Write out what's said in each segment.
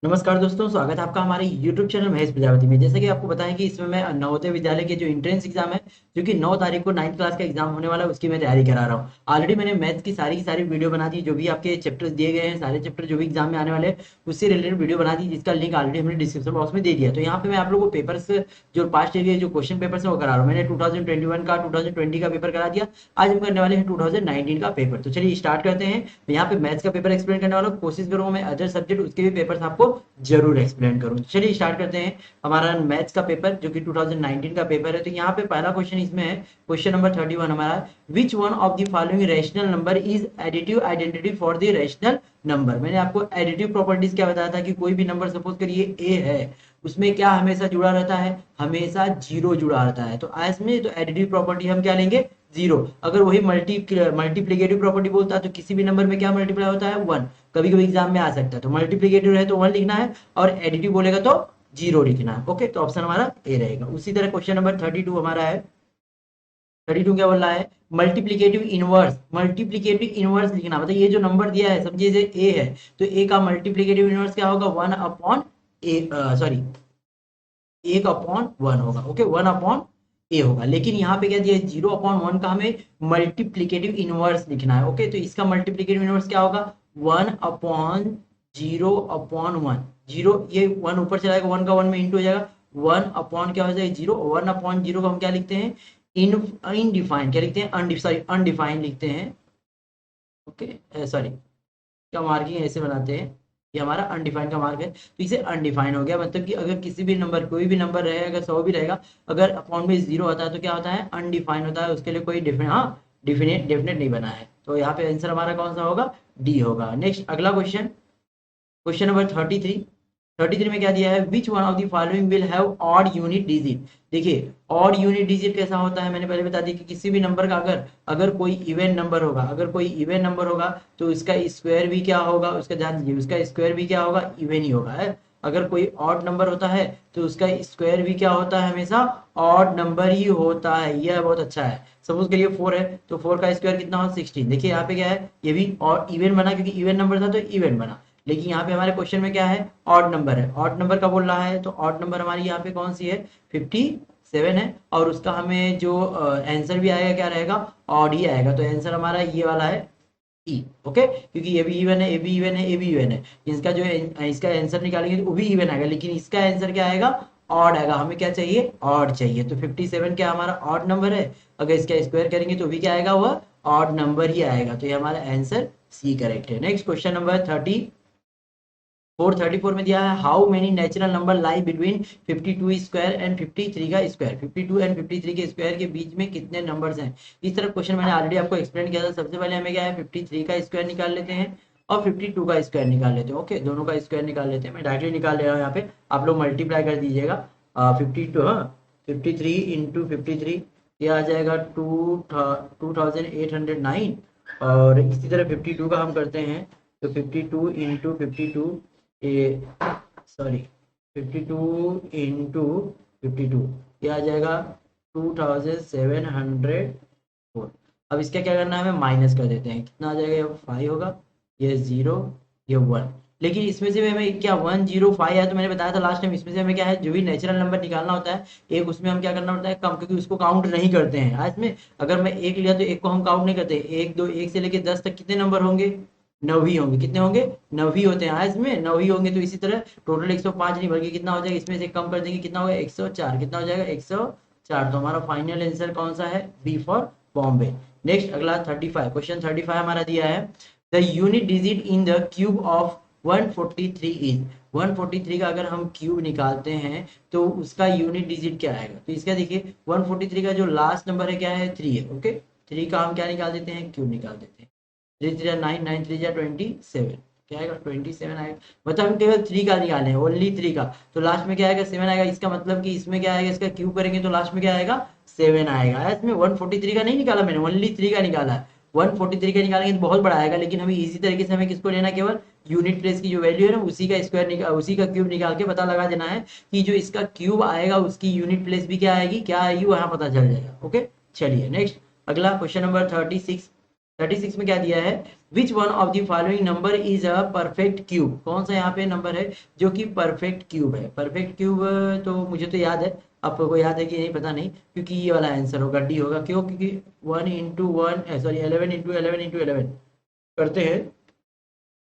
नमस्कार दोस्तों, स्वागत है आपका हमारे YouTube चैनल महेश प्रजापति में। जैसे कि आपको बताएं कि इसमें मैं नवोदय विद्यालय के जो एंट्रेंस एग्जाम है, जो कि 9 तारीख को 9th क्लास का एग्जाम होने वाला है, उसकी मैं तैयारी करा रहा हूँ। ऑलरेडी मैंने मैथ्स की सारी वीडियो बना दी, जो भी आपके चैप्टर्स दिए गए हैं, सारे चैप्टर जो भी एग्जाम में आने वाले हैं उससे रिलेटेड वीडियो बना दी, जिसका लिंक ऑलरेडी हमने डिस्क्रिप्शन बॉक्स में दे दिया। तो यहाँ पे मैं आप लोगों को पेपर्स, जो पास्ट ईयर जो क्वेश्चन पेपर्स है वो करा रहा हूँ। मैंने 2021 का 2020 का पेपर करा दिया। आज हम करने वाले हैं 2019 का पेपर। तो चलिए स्टार्ट करते हैं। यहाँ पे मैथ्स का पेपर एक्सप्लेन करने वाला हूँ, कोशिश करूँगा मैं अदर सब्जेक्ट उसके भी पेपर्स आपको जरूर एक्सप्लेन करूँ। चलिए स्टार्ट करते हैं हमारा मैथ्स का पेपर, जो कि 2019 का पेपर है। तो यहाँ पे पहला क्वेश्चन इसमें है, क्वेश्चन नंबर 31 हमारा, which one of the following rational number is additive identity for the rational number. मैंने आपको एडिटिव प्रॉपर्टीज क्या बताया था कि कोई भी नंबर सपोज करिए ए है, उसमें क्या हमेशा जुड़ा रहता है, हमेशा जीरो जुड़ा रहता है। तो आज में तो एडिटिव प्रॉपर्टी हम क्या लेंगे, जीरो। अगर वही मल्टीप्लिकेटिव प्रॉपर्टी बोलता है तो किसी भी नंबर में क्या मल्टीप्लाई होता है, वन। कभी कभी एग्जाम में आ सकता है, तो मल्टीप्लिकेटिव है तो वन लिखना है, और एडिटिव बोलेगा तो जीरो लिखना है। ओके, तो ऑप्शन हमारा ए रहेगा। उसी तरह क्वेश्चन नंबर 32 हमारा है। 32 क्या बोल रहा है, मल्टीप्लिकेटिव इनवर्स लिखना। मतलब ये जो नंबर दिया है, समझिए जे ए है, तो ए का मल्टीप्लिकेटिव इनवर्स क्या होगा, वन अपॉन ए, सॉरी, एक अपॉन वन होगा। ओके, वन अपॉन ए होगा। लेकिन यहाँ पे क्या दिया है, जीरो अपॉन वन का हमें मल्टीप्लिकेटिव इनवर्स लिखना है। ओके, तो इसका मल्टीप्लिकेटिव इनवर्स क्या होगा, one upon zero upon one. Zero, ये वन ऊपर चला जाएगा, वन का वन में इंटू हो जाएगा, वन अपॉन क्या हो जाएगा, जीरो। वन अपॉन जीरो को हम क्या लिखते हैं, इनडिफाइंड। क्या लिखते हैं, सॉरी अनडिफाइंड लिखते हैं। ओके, सॉरी, का मार्किंग ऐसे बनाते हैं, ये हमारा अनडिफाइंड का मार्क है, तो इसे अनडिफाइंड हो गया। मतलब कि अगर किसी भी नंबर, कोई भी नंबर रहे, अगर 100 भी रहेगा, अगर अपॉन में जीरो होता है तो क्या होता है, अनडिफाइंड होता है। उसके लिए कोई डिफिनेट, हाँ, डेफिनेट नहीं बना है। तो यहाँ पे आंसर हमारा कौन सा होगा, डी होगा। नेक्स्ट अगला क्वेश्चन, क्वेश्चन नंबर 33 में क्या दिया है, which one of the following will have odd unit digit. देखिए, ऑड यूनिट डिजिट कैसा होता है, मैंने पहले बता दी कि किसी भी नंबर का अगर अगर कोई इवन नंबर होगा, अगर कोई इवन नंबर होगा तो उसका स्क्वायर भी क्या होगा, उसका ध्यान दीजिए, उसका स्क्वायर भी क्या होगा, इवन ही होगा है। अगर कोई ऑड नंबर होता है तो उसका स्क्वायर भी क्या होता है, हमेशा ऑड नंबर ही होता है। यह बहुत अच्छा है। सपोज करिए 4 है, तो 4 का स्क्वायर कितना हो, 16। देखिए यहाँ पे क्या है, ये भी और इवन बना, क्योंकि इवन नंबर था तो इवन बना। लेकिन यहाँ पे हमारे क्वेश्चन में क्या है, ऑड नंबर है। ऑड नंबर का बोल रहा है, तो ऑड नंबर हमारी यहाँ पे कौन सी है, 57 है। और उसका हमें जो आंसर भी आएगा क्या रहेगा, ऑड ही आएगा। तो आंसर हमारा ये वाला है, ई। ओके, क्योंकि ये भी इवन है, ए भी इवन है, ए भी इवन है। इसका जो इसका आंसर निकालेंगे तो वो भी इवन आएगा, लेकिन इसका आंसर क्या आएगा, ऑड आएगा। हमें क्या चाहिए, ऑड चाहिए। तो 57 क्या हमारा ऑड नंबर है, अगर इसका स्क्वायर करेंगे तो भी क्या आएगा, वह ऑड नंबर ही आएगा। तो ये हमारा आंसर सी करेक्ट है। नेक्स्ट क्वेश्चन नंबर 34 में दिया है, how many natural number lie between 52 square and 53 का स्क्वायर। 52 एंड 53 के स्क्वायर के बीच में कितने नंबर्स हैं। इस तरह क्वेश्चन मैंने ऑलरेडी आपको एक्सप्लेन किया था। सबसे पहले हमें क्या है, 53 का स्क्वायर निकाल लेते हैं और 52 का स्क्वायर निकाल लेते हैं। ओके, दोनों का स्क्वायर निकाल लेते हैं। मैं डायरेक्टली निकाल ले रहा हूँ, यहाँ पे आप लोग मल्टीप्लाई कर दीजिएगा। 52, हाँ, 53 इंटू 53, ये आ जाएगा 2809। और इसी तरह 52 का हम करते हैं, तो 52 इंटू 52, ये सॉरी 52 इंटू 52, ये आ जाएगा 2704। अब इसका क्या करना है, हमें माइनस कर देते हैं। कितना आ जाएगा, ये 5 होगा, ये 0, ये 1। लेकिन इसमें से हमें क्या 105 है, तो मैंने बताया था लास्ट टाइम, इसमें से हमें क्या है, जो भी नेचुरल नंबर निकालना होता है एक, उसमें हम क्या करना होता है, कम, क्योंकि उसको काउंट नहीं करते हैं। आज में अगर मैं एक लिया तो एक को हम काउंट नहीं करते। एक, दो, एक से लेके 10 तक कितने नंबर होंगे, 9 ही होंगे। कितने होंगे, 9 ही होते हैं। आज में 9 ही होंगे। तो इसी तरह टोटल 105 नहीं, बल्कि कितना हो जाएगा, इसमें से कम कर देंगे, कितना होगा, 104। कितना हो जाएगा, 104। तो हमारा फाइनल आंसर कौन सा है, बी फॉर बॉम्बे। नेक्स्ट अगला 35, क्वेश्चन 35 हमारा दिया है, the unit digit in the cube of 143 is. 143 का अगर हम क्यूब निकालते हैं तो उसका यूनिट डिजिट क्या आएगा। तो इसका देखिए, 143 का जो लास्ट नंबर है क्या है, 3 है। ओके, 3 का हम क्या निकाल देते हैं, क्यूब निकाल देते हैं। 3 3 9, 9 3 27, क्या आएगा, 27 आएगा। मतलब हम केवल 3 का निकाले हैं, ओनली 3 का। तो लास्ट में क्या आएगा, 7 आएगा। इसका मतलब कि इसमें क्या आएगा, इसका क्यूब करेंगे तो लास्ट में क्या आएगा, 7 आएगा। इसमें 143 का नहीं निकाला मैंने, ओनली 3 का निकाला है। 143 का निकालेंगे तो बहुत बड़ा आएगा, लेकिन हमें इजी तरीके से हमें किसको लेना, केवल यूनिट प्लेस की जो वैल्यू है ना, उसी का स्क्वायर निकाल, उसी का क्यूब निकाल के पता लगा देना है कि जो इसका क्यूब आएगा उसकी यूनिट प्लेस भी क्या आएगी, क्या आएगी, वहां पता चल जाएगा। ओके, चलिए नेक्स्ट अगला क्वेश्चन नंबर 36 में क्या दिया है, which one of the following number is a perfect cube, कौन सा यहाँ पे नंबर है जो कि परफेक्ट क्यूब है। परफेक्ट क्यूब तो मुझे तो याद है, आपको याद है कि नहीं पता नहीं, क्योंकि ये वाला आंसर होगा, डी होगा। क्यों? क्योंकि 1 × 1 सॉरी 11 × 11 × 11 करते हैं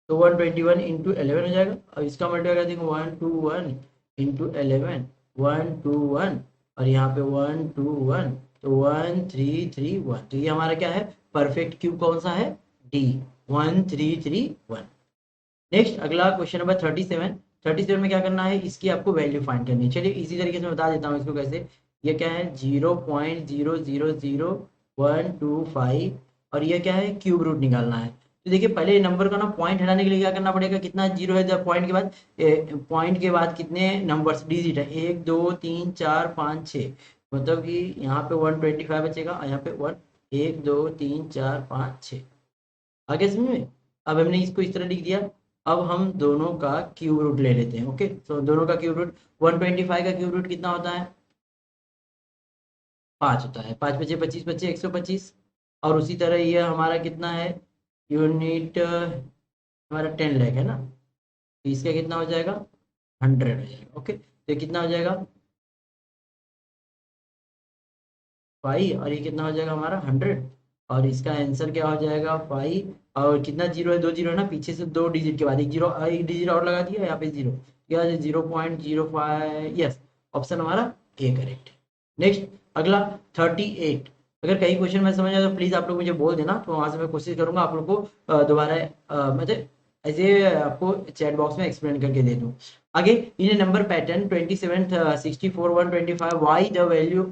तो 121 × 11 हो जाएगा। और इसका मल्टीप्लाई कर देंगे 121 × 11, 121 और यहाँ पे 121 तो 1331। तो ये हमारा क्या है, परफेक्ट क्यूब कौन सा है, डी 1331। नेक्स्ट अगला क्वेश्चन नंबर 37। 37 में क्या करना है, इसकी आपको वैल्यू फाइंड करनी है। चलिए इसी तरीके से बता देता हूँ इसको कैसे। ये क्या है 0.000125 और ये क्या है क्यूब रूट निकालना है। तो देखिए पहले नंबर का ना पॉइंट हटाने के लिए क्या करना पड़ेगा, कितना जीरो है जब पॉइंट के बाद कितने नंबर्स डिजिट है, 1 2 3 4 5 6, मतलब कि यहाँ पे 125 बचेगा और यहाँ पे 1 2 3 4 5 6। आगे समझ में। अब हमने इसको इस तरह लिख दिया। अब हम दोनों का क्यूब रूट ले लेते हैं। ओके तो दोनों का क्यूब रूट 125 का क्यूब रूट कितना होता है, 5 होता है। 5 बचे 25 बचे 125। और उसी तरह ये हमारा कितना है यूनिट, हमारा 10 लाख है ना, तो इसका कितना हो जाएगा 100 हो जाएगा। ओके तो ये कितना हो जाएगा 5 और ये कितना हो जाएगा हमारा 100। और इसका आंसर क्या हो जाएगा 5 और कितना जीरो है, 2 जीरो है ना, पीछे से 2 डिजिट के बाद एक जीरो, एक डिजिट और लगा दिया यहाँ पे जीरो, क्या है 0.05। यस ऑप्शन हमारा ए करेक्ट। नेक्स्ट अगला 38। अगर कहीं क्वेश्चन में समझ आए तो प्लीज आप लोग मुझे बोल देना, तो वहां से मैं कोशिश करूंगा आप लोग को दोबारा मतलब ऐसे आपको चैट बॉक्स में एक्सप्लेन करके दे दूं। आगे इन number pattern 27 64 125 y the value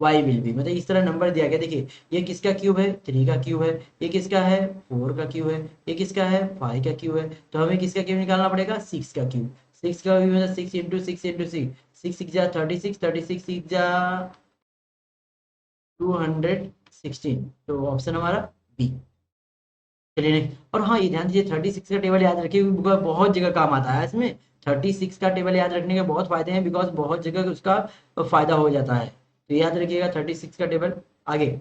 y will be, मतलब इस तरह नंबर दिया गया। देखिए ये किसका क्यूब है, 3 का क्यूब है, ये किसका है 4 का क्यूब है, ये किसका है 5 का क्यूब है। तो हमें किसका क्यूब निकालना पड़ेगा 6 का क्यूब। 6 का क्यूब मतलब 6 × 6 × 6 6 जा 36 36 6 जा 216, तो ऑप्शन हमारा बी। चलिए नहीं, और हाँ ये ध्यान दीजिए 36 का टेबल याद रखिए क्योंकि बहुत जगह काम आता है इसमें। 36 का टेबल याद रखने के बहुत फायदे हैं, बिकॉज बहुत जगह उसका फायदा हो जाता है, तो याद रखिएगा 36 का टेबल। आगे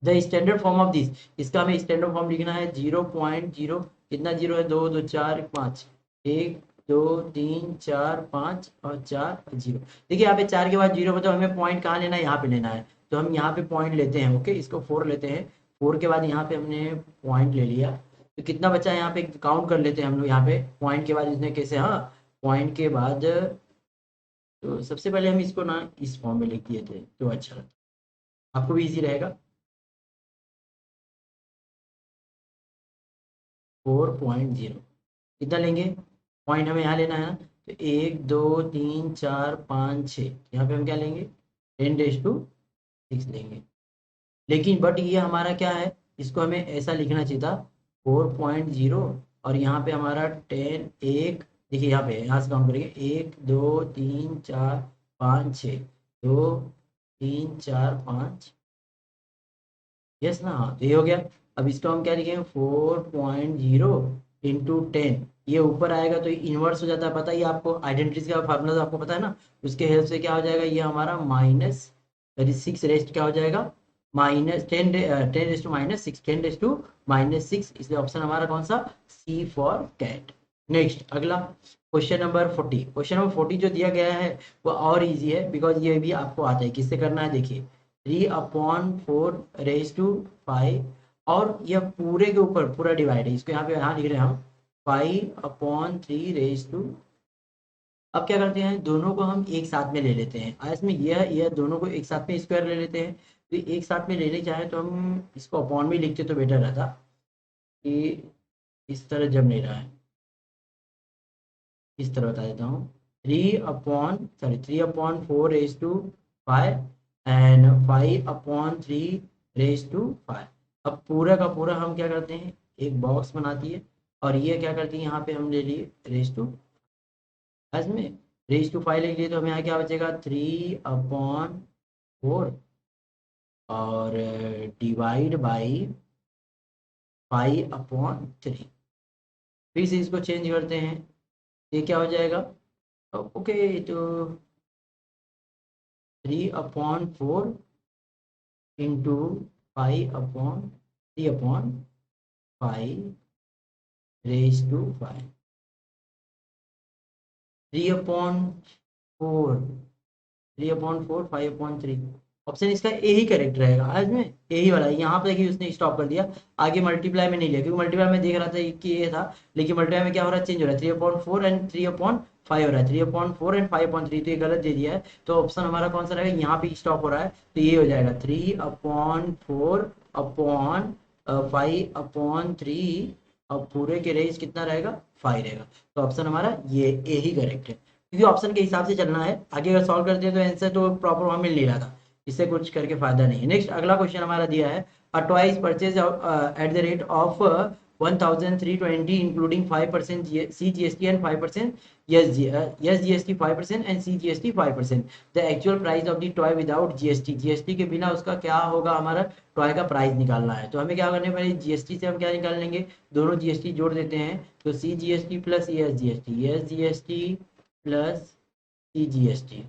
the standard form of this, इसका हमें स्टैंडर्ड फॉर्म लिखना है 0.0 कितना जीरो है 2 2 4 5 1 2 3 4 5 और 4 जीरो। देखिए यहाँ पे 4 के बाद जीरो, मतलब हमें पॉइंट कहाँ लेना है, यहाँ पे लेना है, तो हम यहाँ पे पॉइंट लेते हैं। ओके इसको 4 लेते हैं, 4 के बाद यहाँ पे हमने पॉइंट ले लिया, तो कितना बचा है यहाँ पे काउंट कर लेते हैं हम लोग। यहाँ पे पॉइंट के बाद इसने कैसे, हाँ पॉइंट के बाद तो सबसे पहले हम इसको ना इस फॉर्म में लिख दिए थे तो अच्छा लगता, आपको भी इजी रहेगा। 4.0 कितना लेंगे, पॉइंट हमें यहाँ लेना है ना, तो 1 2 3 4 5 6, यहाँ पे हम क्या लेंगे 10⁻6 लेंगे। लेकिन बट ये हमारा क्या है, इसको हमें ऐसा लिखना चाहिए था 4.0 और यहाँ पे हमारा 10 एक, देखिए यहाँ पे यहाँ से काउंट करेंगे 1 2 3 4 5 6 2 3 4 5, यस ना, हाँ तो ये हो गया। अब इसको हम क्या लिखेंगे 4.0 इंटू 10, ये ऊपर आएगा तो इन्वर्स हो जाता है, पता ही आपको आइडेंटिटीज का फार्मूला तो आपको पता है ना, उसके हेल्प से क्या हो जाएगा ये हमारा माइनस 6 रेस्ट क्या हो जाएगा माइनस 10 10 रेस्ट टू -6 इसलिए ऑप्शन हमारा कौन सा सी फॉर कैट। नेक्स्ट अगला क्वेश्चन नंबर 40। क्वेश्चन नंबर 40 जो दिया गया है वो और इजी है, बिकॉज ये भी आपको आता है। किससे करना है देखिए 3/4 रेज टू 5 और यह पूरे के ऊपर पूरा डिवाइड है, इसको यहाँ पे यहाँ लिख रहे हैं हम 5/3 रेज टू। अब क्या करते हैं दोनों को हम एक साथ में ले लेते हैं, आज में यह दोनों को एक साथ में स्क्वायर ले लेते हैं। तो एक साथ में लेने चाहे तो हम इसको अपॉन में लिखते तो बेटर रहता, कि इस तरह जब नहीं रहा है, इस तरह बता देता हूँ 3/4 raise to 5 and 5/3 raise to 5। अब पूरा का पूरा हम क्या करते हैं एक बॉक्स बनाती है, और ये क्या करती है यहाँ पे हम ले लिए रेज टू, में रेज टू 5 लिख लिए तो हमें यहाँ क्या बचेगा 3/4 और डिवाइड बाई 5/3। फिर से इसको चेंज करते हैं, ये क्या हो जाएगा ओके तो 3/4 इंटू 5/3/5 रेज टू 5, 3/4, 3/4, 5/3। ऑप्शन इसका ए ही करेक्ट रहेगा आज में, यही वाला यहाँ पे देखिए उसने स्टॉप कर दिया, आगे मल्टीप्लाई में नहीं लिया, क्योंकि मल्टीप्लाई में देख रहा था कि ये था, लेकिन मल्टीप्लाई में क्या हो रहा है, चेंज हो रहा है, 3/4 एंड 3/5 हो रहा है, 3/4 एंड 5/3, तो ये गलत दे दिया है। तो ऑप्शन हमारा कौन सा रहेगा, यहाँ पे स्टॉप हो रहा है, तो ये हो जाएगा 3/4/5/3, और पूरे के रेज कितना रहेगा, 5 रहेगा। तो ऑप्शन हमारा ये ए ही करेक्ट है, क्योंकि ऑप्शन के हिसाब से चलना है। आगे अगर सॉल्व करते हैं तो आंसर तो प्रॉपर वहां मिल नहीं रहा था, इससे कुछ करके फायदा नहीं है। नेक्स्ट अगला क्वेश्चन हमारा दिया है, a toy is purchase at the rate of 1320 including 5% CGST and 5% SGST 5% and CGST 5%। The actual price of the toy without GST, GST के बिना उसका क्या होगा, हमारा टॉय का प्राइस निकालना है। तो हमें क्या करने पड़ेगा, जीएसटी से हम क्या निकाल लेंगे, दोनों जीएसटी जोड़ देते हैं, तो CGST plus SGST plus CGST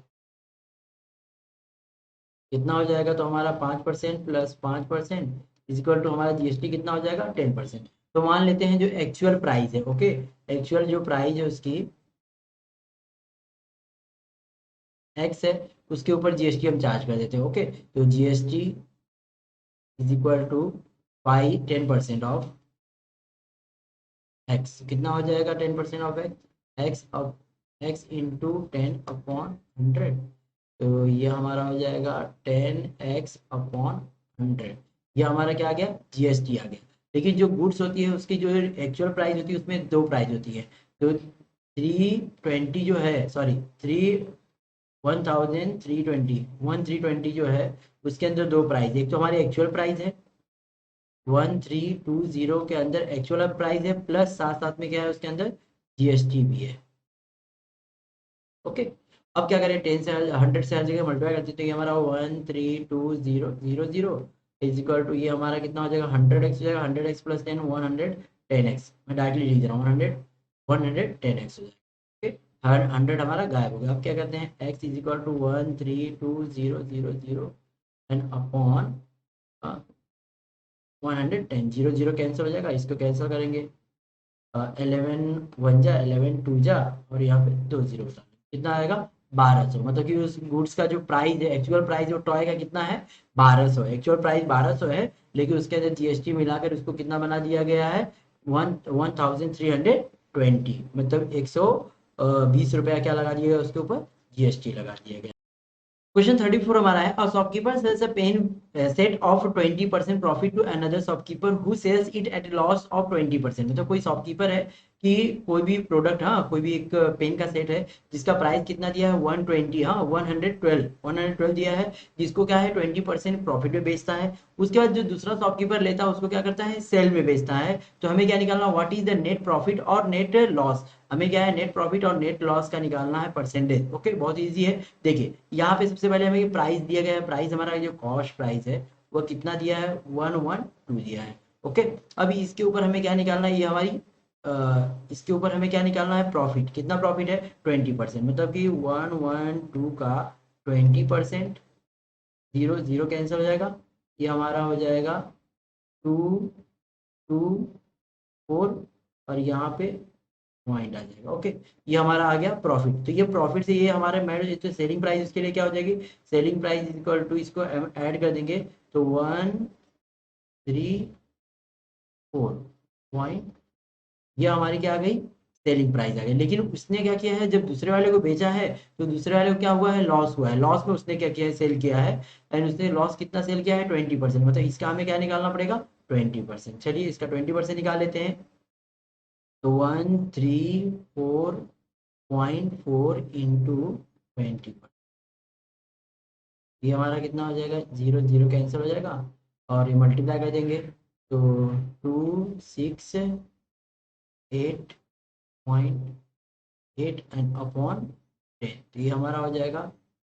कितना हो जाएगा, तो हमारा 5% प्लस 5% इजिकल टू हमारा जीएसटी कितना हो जाएगा, 10%। तो मान लेते हैं जो एक्चुअल प्राइस है, ओके, एक्चुअल जो प्राइस है उसकी एक्स है, उसके ऊपर जीएसटी हम चार्ज कर देते हैं, ओके। तो GST is equal to 10% of X, कितना हो जाएगा 10% ऑफ एक्स इंटू 10/100, तो ये हमारा हो जाएगा 10x/100। ये हमारा क्या आ गया, जीएसटी आ गया। लेकिन जो गुड्स होती है उसकी जो एक्चुअल प्राइस होती है उसमें दो प्राइस होती है, तो 320 जो है, सॉरी, 1320 जो है उसके अंदर दो प्राइस, एक तो हमारी एक्चुअल प्राइस है 1320 के अंदर एक्चुअल प्राइस है, प्लस साथ साथ में क्या है उसके अंदर जीएसटी भी है, ओके। अब क्या करें, 10 से 100 से हर जगह मल्टीप्लाई करते तो ये हमारा 132,000 इज इक्वल टू, ये हमारा कितना हो जाएगा, 100x हो जाएगा, 100x प्लस 10 110x, मैं डायरेक्टली लिख रहा हूँ 110x हो जाएगा, ओके। 100 हमारा गायब हो गया। अब क्या करते हैं, x is equal to 132,000 and upon 110, 0 cancel हो जाएगा, इसको कैंसिल करेंगे, 11 1 जा 11 2 जा, और यहाँ पे 2 0 बता, कितना आएगा 1200। मतलब कि उस गुड्स का जो प्राइस है, एक्चुअल प्राइस जो टॉय का कितना है 1200, एक्चुअल प्राइस 1200 है, लेकिन उसके अंदर जीएसटी मिलाकर उसको कितना बना दिया गया है, 1320, मतलब 120 रुपया क्या लगा दिया गया उसके ऊपर, जीएसटी लगा दिया गया। क्वेश्चन 34 हमारा है, a shopkeeper sells a pen set of 20% profit to another shopkeeper who sells it at loss of 20%। मतलब कोई शॉपकीपर है कि कोई भी प्रोडक्ट, हाँ, कोई भी एक पेन का सेट है जिसका प्राइस कितना दिया है 120, हाँ 112 दिया है, जिसको क्या है 20% प्रॉफिट में बेचता है। उसके बाद जो दूसरा शॉपकीपर लेता है उसको क्या करता है, सेल में बेचता है। तो हमें क्या निकालना, what is the net profit और नेट लॉस, हमें क्या है नेट प्रॉफिट और नेट लॉस का निकालना है परसेंटेज, ओके। बहुत इजी है, देखिए यहाँ पे सबसे पहले हमें प्राइस दिया गया है, प्राइस हमारा जो कॉस्ट प्राइस है वो कितना दिया है, 112 दिया है, ओके। अभी इसके ऊपर हमें क्या निकालना है, ये हमारी इसके ऊपर हमें क्या निकालना है, प्रॉफिट, कितना प्रॉफिट है 20%, मतलब कि 112 का 20%, 0 कैंसिल हो जाएगा, ये हमारा हो जाएगा 224, और यहाँ पे पॉइंट आ जाएगा, ओके। ये हमारा आ गया प्रॉफिट। तो ये प्रॉफिट से ये हमारे मैड तो सेलिंग प्राइस इसके लिए क्या हो जाएगी, सेलिंग प्राइस इक्वल टू, इसको ऐड कर देंगे तो 134 ये हमारी क्या आ गई, सेलिंग प्राइस आ गई। लेकिन उसने क्या किया है, जब दूसरे वाले को बेचा है तो दूसरे वाले को क्या हुआ है, लॉस हुआ है, लॉस में उसने क्या किया है, सेल किया है, एंड उसने लॉस कितना सेल किया है 20%, मतलब इसका हमें क्या निकालना पड़ेगा 20%। चलिए इसका 20% निकाल लेते हैं, तो 134.4 इंटू 20, ये हमारा कितना हो जाएगा, 0 कैंसिल हो जाएगा, और ये मल्टीप्लाई कर देंगे तो 268.8 एंड अपॉन 10, तो ये हमारा हो जाएगा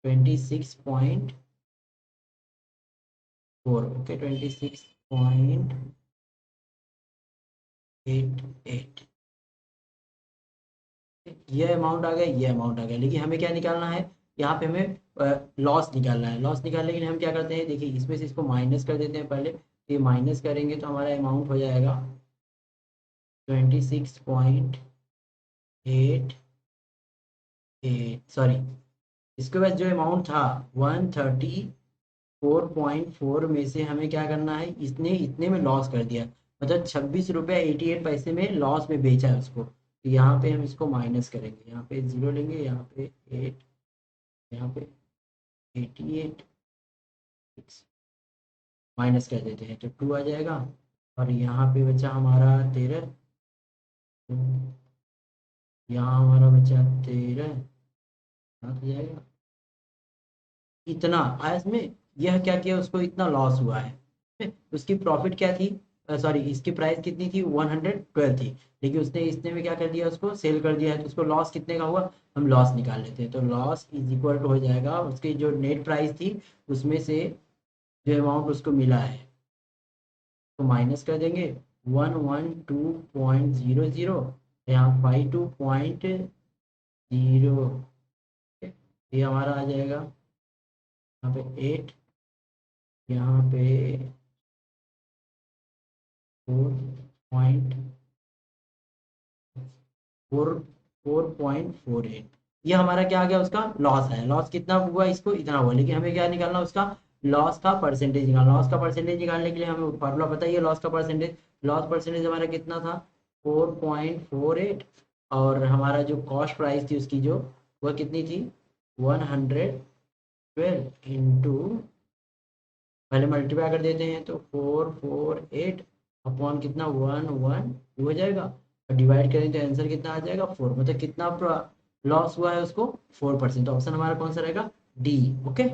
26.4, ओके, 26.88, ये अमाउंट आ गया, ये अमाउंट आ गया। लेकिन हमें क्या निकालना है, यहाँ पे हमें लॉस निकालना है। लॉस निकालने के लिए हम क्या करते हैं, देखिए इसमें से इसको माइनस कर देते हैं पहले, ये माइनस करेंगे तो हमारा अमाउंट हो जाएगा 26.88, सॉरी, इसके बाद जो अमाउंट था 134.4 में से हमें क्या करना है, इसने इतने में लॉस कर दिया, मतलब 26 रुपया 88 पैसे में लॉस में बेचा है उसको। तो यहाँ पे हम इसको माइनस करेंगे, यहाँ पे 0 लेंगे, यहाँ पे 8, यहाँ पे 88, माइनस कर देते हैं तो 2 आ जाएगा। और यहाँ पे बचा हमारा 13, यहाँ हमारा बचा 13, 7 हो जाएगा। इतना आया इसमें, यह क्या किया, उसको इतना लॉस हुआ है। उसकी प्रॉफिट क्या थी, सॉरी इसकी प्राइस कितनी थी, 112 थी, लेकिन उसने इसने में क्या कर दिया, उसको सेल कर दिया है, तो उसको लॉस कितने का हुआ, हम लॉस निकाल लेते हैं। तो लॉस इज इक्वल टू हो जाएगा उसकी जो नेट प्राइस थी उसमें से जो अमाउंट उसको मिला है तो माइनस कर देंगे, 112.00, यहाँ 52.0, ये हमारा आ जाएगा यहाँ पे 8, यहाँ पे 4.48, ये हमारा क्या आ गया, उसका लॉस है। लॉस कितना हुआ, इसको इतना हुआ, लेकिन हमें क्या निकालना, उसका लॉस का परसेंटेज निकालना। लॉस का परसेंटेज निकालने के लिए हमें फार्मूला पता ही है लॉस का परसेंटेज। लॉस परसेंटेज हमारा कितना था, 4.48, और हमारा जो कॉस्ट प्राइस थी उसकी जो, वह कितनी थी, 112 इंटू, पहले मल्टीप्लाई कर देते हैं तो 448 अपॉन कितना, 112 हो जाएगा, और डिवाइड करें तो आंसर कितना आ जाएगा, 4, मतलब कितना लॉस हुआ है उसको, 4%। तो ऑप्शन हमारा कौन सा रहेगा, डी। ओके,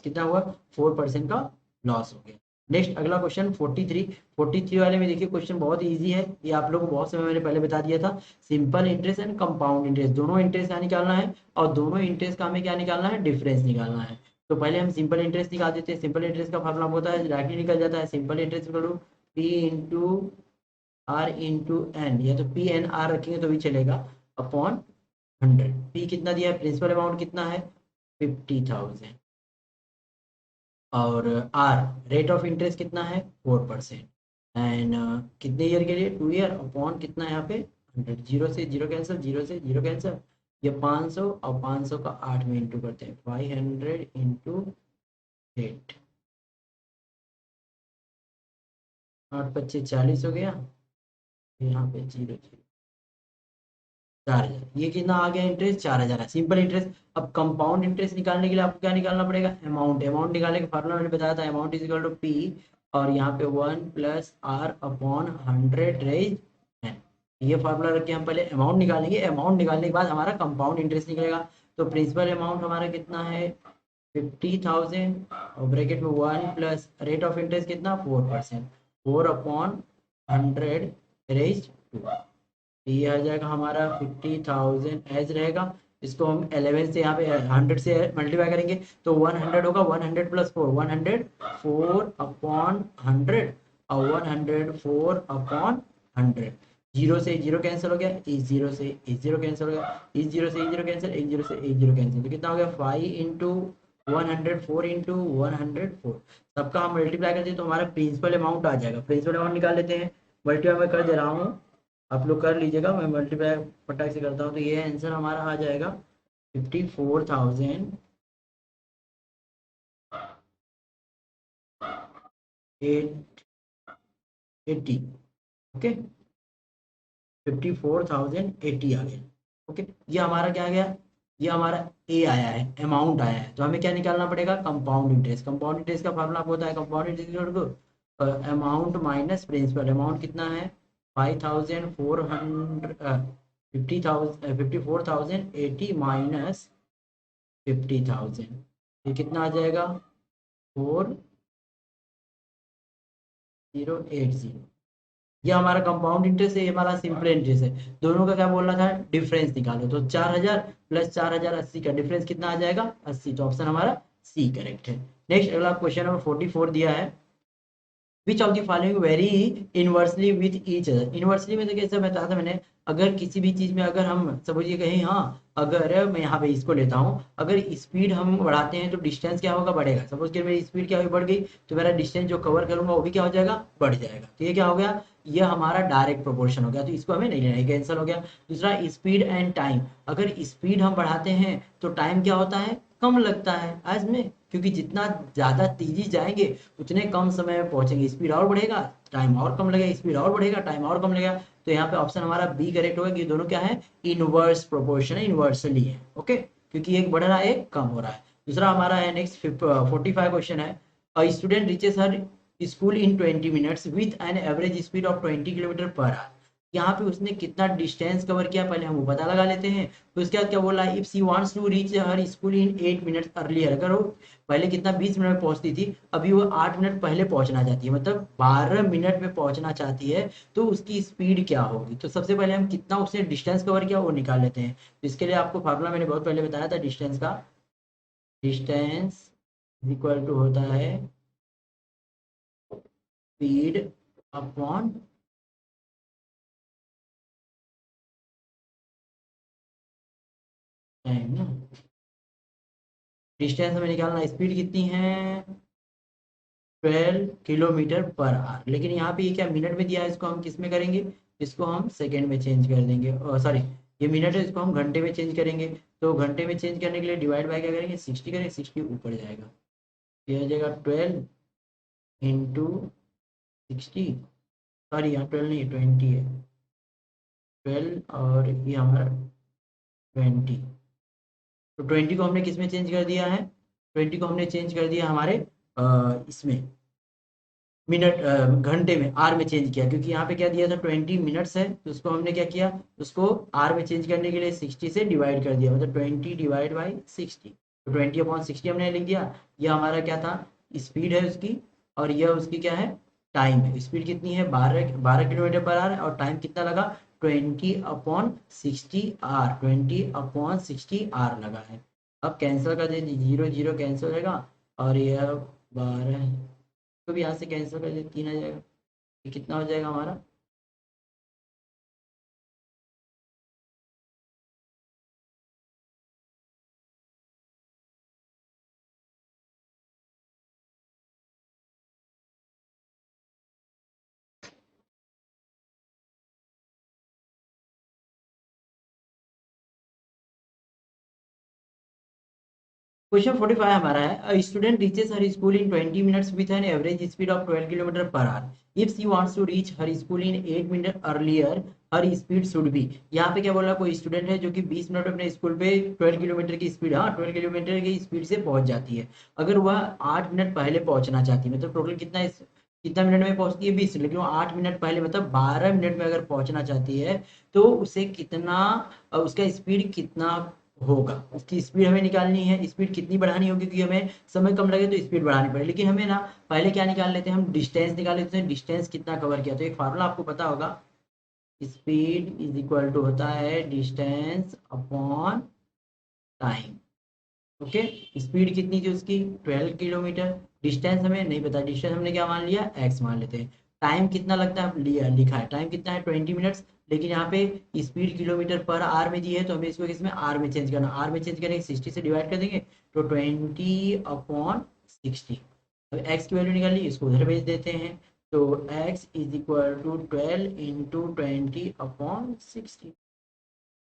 कितना हुआ, 4% का लॉस हो गया। नेक्स्ट अगला क्वेश्चन 43 वाले में देखिए, क्वेश्चन बहुत इजी है, ये आप लोगों को बहुत समय मैंने पहले बता दिया था। Simple interest and compound interest, दोनों इंटरेस्ट का निकालना है, और दोनों इंटरेस्ट का हमें क्या निकालना है, डिफरेंस निकालना है। तो पहले हम सिंपल इंटरेस्ट निकाल देते हैं। सिंपल इंटरेस्ट का फॉर्मूला होता है, डायरेक्टली निकल जाता है, simple interest equal to P into R into N, या तो पी एन आर रखेंगे तो भी चलेगा, अपॉन 100। पी कितना दिया है, प्रिंसिपल अमाउंट कितना है, 50,000, और आर रेट ऑफ इंटरेस्ट कितना है, 4%, एंड कितने ईयर के लिए, 2 ईयर, अपॉन कितना है यहाँ पे 100, जीरो से जीरो कैंसिल, जीरो से जीरो कैंसिल, ये 500, और 500 का 8 में इंटू करते हैं, 500 इंटू 8, 8×5=40 हो गया, यहाँ पे जीरो जीरो, 4,000, ये कितना आ गया इंटरेस्ट, 4,000 है सिंपल इंटरेस्ट। अब कंपाउंड इंटरेस्ट निकालने के लिए आपको क्या निकालना पड़ेगा, अमाउंट। अमाउंट निकालने का फार्मूला मैंने बताया था, amount is equal to P, और यहाँ पे 1+r/100 रेज है, ये फार्मूला रख के हम पहले अमाउंट निकालेंगे। अमाउंट निकालने के बाद हमारा कंपाउंड इंटरेस्ट निकलेगा। तो प्रिंसिपल अमाउंट हमारा कितना है, 50,000, और ब्रैकेट में 1 प्लस रेट ऑफ इंटरेस्ट कितना, 4%, 4/100 रेज 2, ये आ जाएगा हमारा 50,000 एज रहेगा। इसको हम 11 से यहाँ पे 100 से मल्टीप्लाई करेंगे तो 100 होगा, 100 प्लस 4, 104/100, और 104/100, जीरो से जीरो कैंसिल हो गया, इस जीरो से इस जीरो कैंसिल हो गया, इस जीरो से इस जीरो कैंसिल, एक जीरो से एक जीरो कैंसिल, तो कितना हो गया, 5 इंटू 104 इंटू 104, सबका हम मल्टीप्लाई करते हैं तो हमारा प्रिंसिपल अमाउंट आ जाएगा। प्रिंसिपल अमाउंट निकाल लेते हैं, मल्टीप्लाई मैं कर दे रहा हूँ, आप लोग कर लीजिएगा, मैं मल्टीप्लाई फटाक से करता हूँ। तो ये आंसर हमारा आ जाएगा 54,880, ओके, 54,080 आ गया। ओके, ये हमारा क्या आ गया, ये हमारा ए आया है, अमाउंट आया है। तो हमें क्या निकालना पड़ेगा, कंपाउंड इंटरेस्ट। कंपाउंड इंटरेस्ट का फार्मूला आपको होता है, compound interest amount minus principal. Amount कितना है, 54,080 माइनस 50,000, ये कितना आ जाएगा, 4080। ये हमारा कंपाउंड इंटरेस्ट है, ये हमारा सिंपल इंटरेस्ट है। दोनों का क्या बोलना था, डिफरेंस निकालो। तो 4,000 प्लस 4,080 का डिफरेंस कितना आ जाएगा, 80। तो ऑप्शन हमारा सी करेक्ट है। नेक्स्ट अगला क्वेश्चन नंबर 44 दिया है, which of the following very inversely with each other. Inversely में तो कैसे बताया था मैंने, अगर किसी भी चीज में अगर हम समझिए कहीं, हाँ अगर मैं यहाँ पे इसको लेता हूँ, अगर स्पीड हम बढ़ाते हैं तो डिस्टेंस क्या होगा, बढ़ेगा। सपोज कि मेरी स्पीड क्या हुई, बढ़ गई, तो मेरा डिस्टेंस जो कवर करूंगा वो भी क्या हो जाएगा, बढ़ जाएगा। तो ये क्या हो गया, ये हमारा डायरेक्ट प्रोपोर्शन हो गया, तो इसको हमें नहीं लेना, ये कैंसिल हो गया। दूसरा स्पीड एंड टाइम, अगर स्पीड हम बढ़ाते हैं तो टाइम क्या होता है, कम लगता है आज में, क्योंकि जितना ज़्यादा तेजी जाएंगे उतने कम समय में पहुंचेंगे। स्पीड और बढ़ेगा, टाइम और कम लगेगा, स्पीड और बढ़ेगा, टाइम और कम लगेगा। तो यहाँ पे ऑप्शन हमारा बी करेक्ट होगा कि ये दोनों क्या है, इनवर्स प्रोपोर्शन है, इनवर्सली है। ओके, क्योंकि एक बढ़ रहा है एक कम हो रहा है। दूसरा हमारा है नेक्स्ट 45 क्वेश्चन है, a student reaches her school in 20 minutes with an average speed of 20 kilometre per our. यहाँ पे उसने कितना डिस्टेंस कवर किया पहले हम वो पता लगा लेते हैं। तो उसके बाद क्या बोला, if she wants to reach her school in 8 minutes earlier, अगर वो पहले कितना 20 मिनट में पहुंचती थी, अभी वो 8 मिनट पहले पहुंचना चाहती है, मतलब 12 मिनट में पहुंचना चाहती है, तो उसकी स्पीड क्या होगी। तो सबसे पहले हम कितना उसने डिस्टेंस कवर किया वो निकाल लेते हैं। तो इसके लिए आपको फार्मूला मैंने बहुत पहले बताया था डिस्टेंस का, डिस्टेंस इक्वल टू होता है स्पीड अपॉन टाइम ना। डिस्टेंस हमें निकालना, स्पीड कितनी है, 12 किलोमीटर पर आवर, लेकिन यहाँ पे ये क्या मिनट में दिया है, इसको हम किस में करेंगे, इसको हम सेकेंड में चेंज कर देंगे, सॉरी ये मिनट है, इसको हम घंटे में चेंज करेंगे। तो घंटे में चेंज करने के लिए डिवाइड बाय क्या करेंगे, 60 करेंगे, 60 ऊपर जाएगा, ये हो जाएगा 12 इंटू 60, सॉरी यहाँ 12 नहीं 20 है, 12 और ये हमारा 20। तो 20 को हमने किस में चेंज कर दिया है, 20 को हमने चेंज कर दिया हमारे इसमें मिनट, घंटे में, आर में चेंज किया, क्योंकि यहाँ पे क्या दिया था 20 मिनट्स है, तो उसको हमने क्या किया, उसको आर में चेंज करने के लिए 60 से डिवाइड कर दिया, मतलब 20 डिवाइड बाई 60, तो 20/60 हमने लिख दिया। यह हमारा क्या था, स्पीड है उसकी, और यह उसकी क्या है, टाइम है। स्पीड कितनी है, 12 किलोमीटर पर आर, और टाइम कितना लगा, 20/60 लगा है। अब कैंसिल कर दे, जीरो जीरो कैंसिल हो जाएगा, और यह 12 को भी यहाँ से कैंसिल कर दे, 3 आ जाएगा, ये कितना हो जाएगा हमारा, क्वेश्चन 45 हमारा है, student reaches her school in 20 minutes with an average speed of 12 kilometre per hour, if she wants to reach her school in 8 minute earlier her speed should be. यहाँ पे क्या बोला, कोई स्टूडेंट है जो कि 20 मिनट में अपने स्कूल पे 12 किलोमीटर की स्पीड, हाँ 12 किलोमीटर की स्पीड से पहुंच जाती है, अगर वह 8 मिनट पहले पहुंचना चाहती है, मतलब टोटल कितना कितना मिनट में पहुंचती है 20, लेकिन वो 8 मिनट पहले मतलब 12 मिनट में अगर पहुंचना चाहती है, तो उसे कितना, उसका स्पीड कितना होगा, उसकी स्पीड हमें निकालनी है। स्पीड कितनी बढ़ानी होगी, क्योंकि हमें समय कम लगे तो स्पीड बढ़ानी पड़ेगी, लेकिन हमें ना पहले क्या निकाल लेते हैं, हम डिस्टेंस निकाल लेते हैं, डिस्टेंस कितना कवर किया। तो एक फार्मूला आपको पता होगा, स्पीड इज इक्वल टू होता है distance upon time. Okay, speed कितनी थी उसकी 12 किलोमीटर, डिस्टेंस हमें नहीं पता, डिस्टेंस हमने क्या मान लिया, एक्स मान लेते हैं। टाइम कितना लगता है, लिया लिखा है टाइम कितना है 20 मिनट्स, लेकिन यहाँ पे स्पीड किलोमीटर पर आर में दी है, तो हमें इसको किसमें, आर में चेंज करना, आर में चेंज करेंगे 60 से डिवाइड कर देंगे, तो 20/60। अब एक्स की वैल्यू निकाल ली, इसको उधर भेज देते हैं, तो X is equal to 12 into 20/60,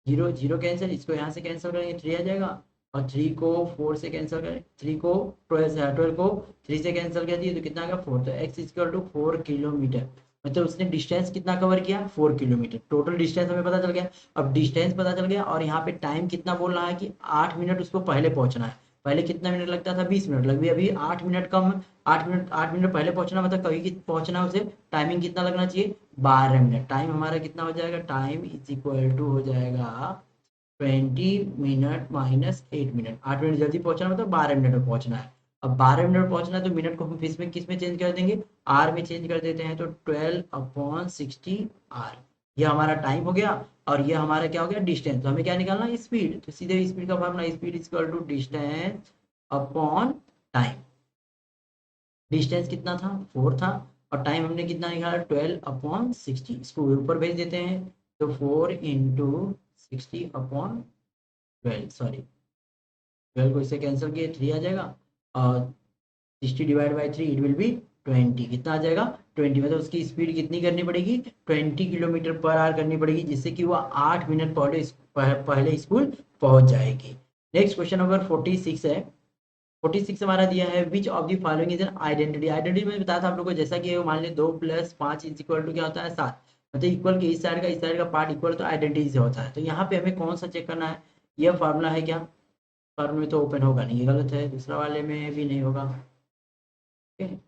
zero zero cancel, इसको यहाँ से कैंसिल करेंगे 3 आ जाएगा, और 3 को 4 से कैंसिल करें, 3 को 12 को 3 से कैंसिल कर दिए तो कितना आ गया 4, तो एक्स इक्वल टू 4 किलोमीटर, मतलब उसने डिस्टेंस कितना कवर किया 4 किलोमीटर, टोटल डिस्टेंस हमें पता चल गया। अब डिस्टेंस पता चल गया, और यहाँ पे टाइम कितना बोल रहा है कि 8 मिनट उसको पहले पहुंचना है, पहले कितना मिनट लगता था 20 मिनट, लग भी अभी 8 मिनट कम, 8 मिनट पहले पहुंचना, मतलब कभी पहुंचना उसे टाइमिंग कितना लगना चाहिए, 12 मिनट। टाइम हमारा कितना हो जाएगा, टाइम इज इक्वल टू हो जाएगा 20 मिनट माइनस 8 मिनट, 8 मिनट जल्दी पहुंचना मतलब 12 मिनट में पहुंचना है। अब 12 मिनट में पहुंचना है तो मिनट को हम किस में चेंज कर देंगे, आर में चेंज कर देते हैं, तो 12/60 आर, ये हमारा टाइम हो गया, और ये हमारा क्या हो गया डिस्टेंस। तो हमें क्या निकालना है, स्पीड, तो सीधे स्पीड का formula, speed is equal to distance upon time. Distance कितना था 4 था, और टाइम हमने कितना निकाला 12/60, इसको ऊपर भेज देते हैं, तो 4 इंटू 60 अपॉन 12 सॉरी 12 को इससे कैंसिल किए 3 आ जाएगा और 60 divide by 3 it will be 20 कितना आ जाएगा 20 मतलब उसकी स्पीड कितनी करनी पड़ेगी 20 किलोमीटर पर आवर करनी पड़ेगी जिससे कि वो 8 मिनट पहले स्कूल पहुंच जाएगी। नेक्स्ट क्वेश्चन नंबर 46 है। 46 हमारा दिया है which of the following is an identity. Identity में बताया था आप लोग को जैसा कि मान लीजिए 2 + 5 इज इक्वल टू क्या होता है 7 मतलब इक्वल के इस साइड का पार्ट इक्वल तो आइडेंटिटी से होता है। तो यहाँ पे हमें कौन सा चेक करना है यह फार्मूला है क्या फार्मूला में तो ओपन होगा नहीं ये गलत है दूसरा वाले में भी नहीं होगा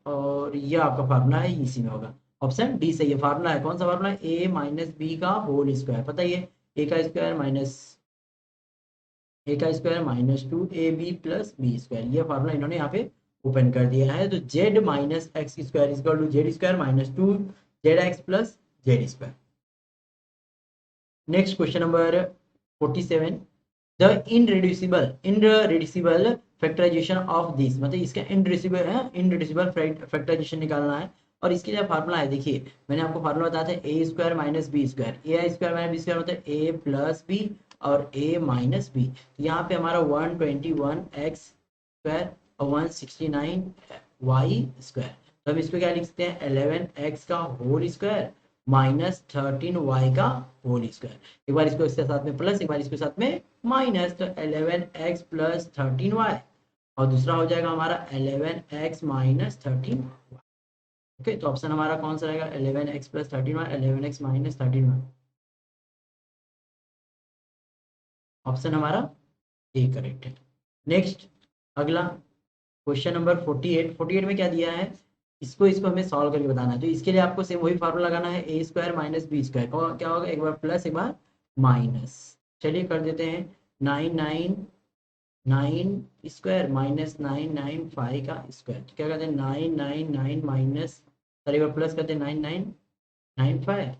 और ये आपका फार्मूला है इसी में होगा ऑप्शन डी सही है। फार्मूला है कौन सा फार्मूला है ए माइनस बी का होल स्क्वायर पता ही है ए का स्क्वायर माइनस ए का square minus 2ab plus b square ये फार्मूला इन्होंने यहाँ पे ओपन कर दिया है। तो z minus x square equal to z square minus 2zx plus z square. Next question number 47 the irreducible factorization of this मतलब इसका इनरेड्यूसिबल फैक्टराइजेशन निकालना है और इसके लिए फार्मूला है देखिए मैंने आपको फार्मूला बताया था ए स्क्वायर माइनस बी स्क्वायर ए स्क्वायर माइनस बी स्क्वायर मतलब ए प्लस बी और ए माइनस बी। तो यहाँ पे हमारा 121 एक्स स्क्वायर और 169 वाई स्क्वायर तो हम इसको क्या लिख सकते हैं 11 एक्स का होल स्क्वायर माइनस 13 वाई का होल स्क्वायर। एक बार इसको इसके साथ में प्लस एक बार इसके साथ में माइनस तो 11x प्लस 13y और दूसरा हो जाएगा हमारा 11x माइनस 13y। ओके तो ऑप्शन हमारा कौन सा रहेगा 11x plus 13y 11x minus 13y option हमारा ए करेक्ट है। नेक्स्ट अगला क्वेश्चन नंबर 48 में क्या दिया है इसको हमें सॉल्व करके बताना है। तो इसके लिए आपको सेम वही फार्मूला लगाना है ए स्क्वायर माइनस बी स्क्वायर क्या होगा एक बार प्लस एक बार माइनस। चलिए कर देते हैं 9 स्क्वायर माइनस 995 का स्क्वायर तो क्या कहते हैं 999 माइनस सर एक बार प्लस करते हैं 9995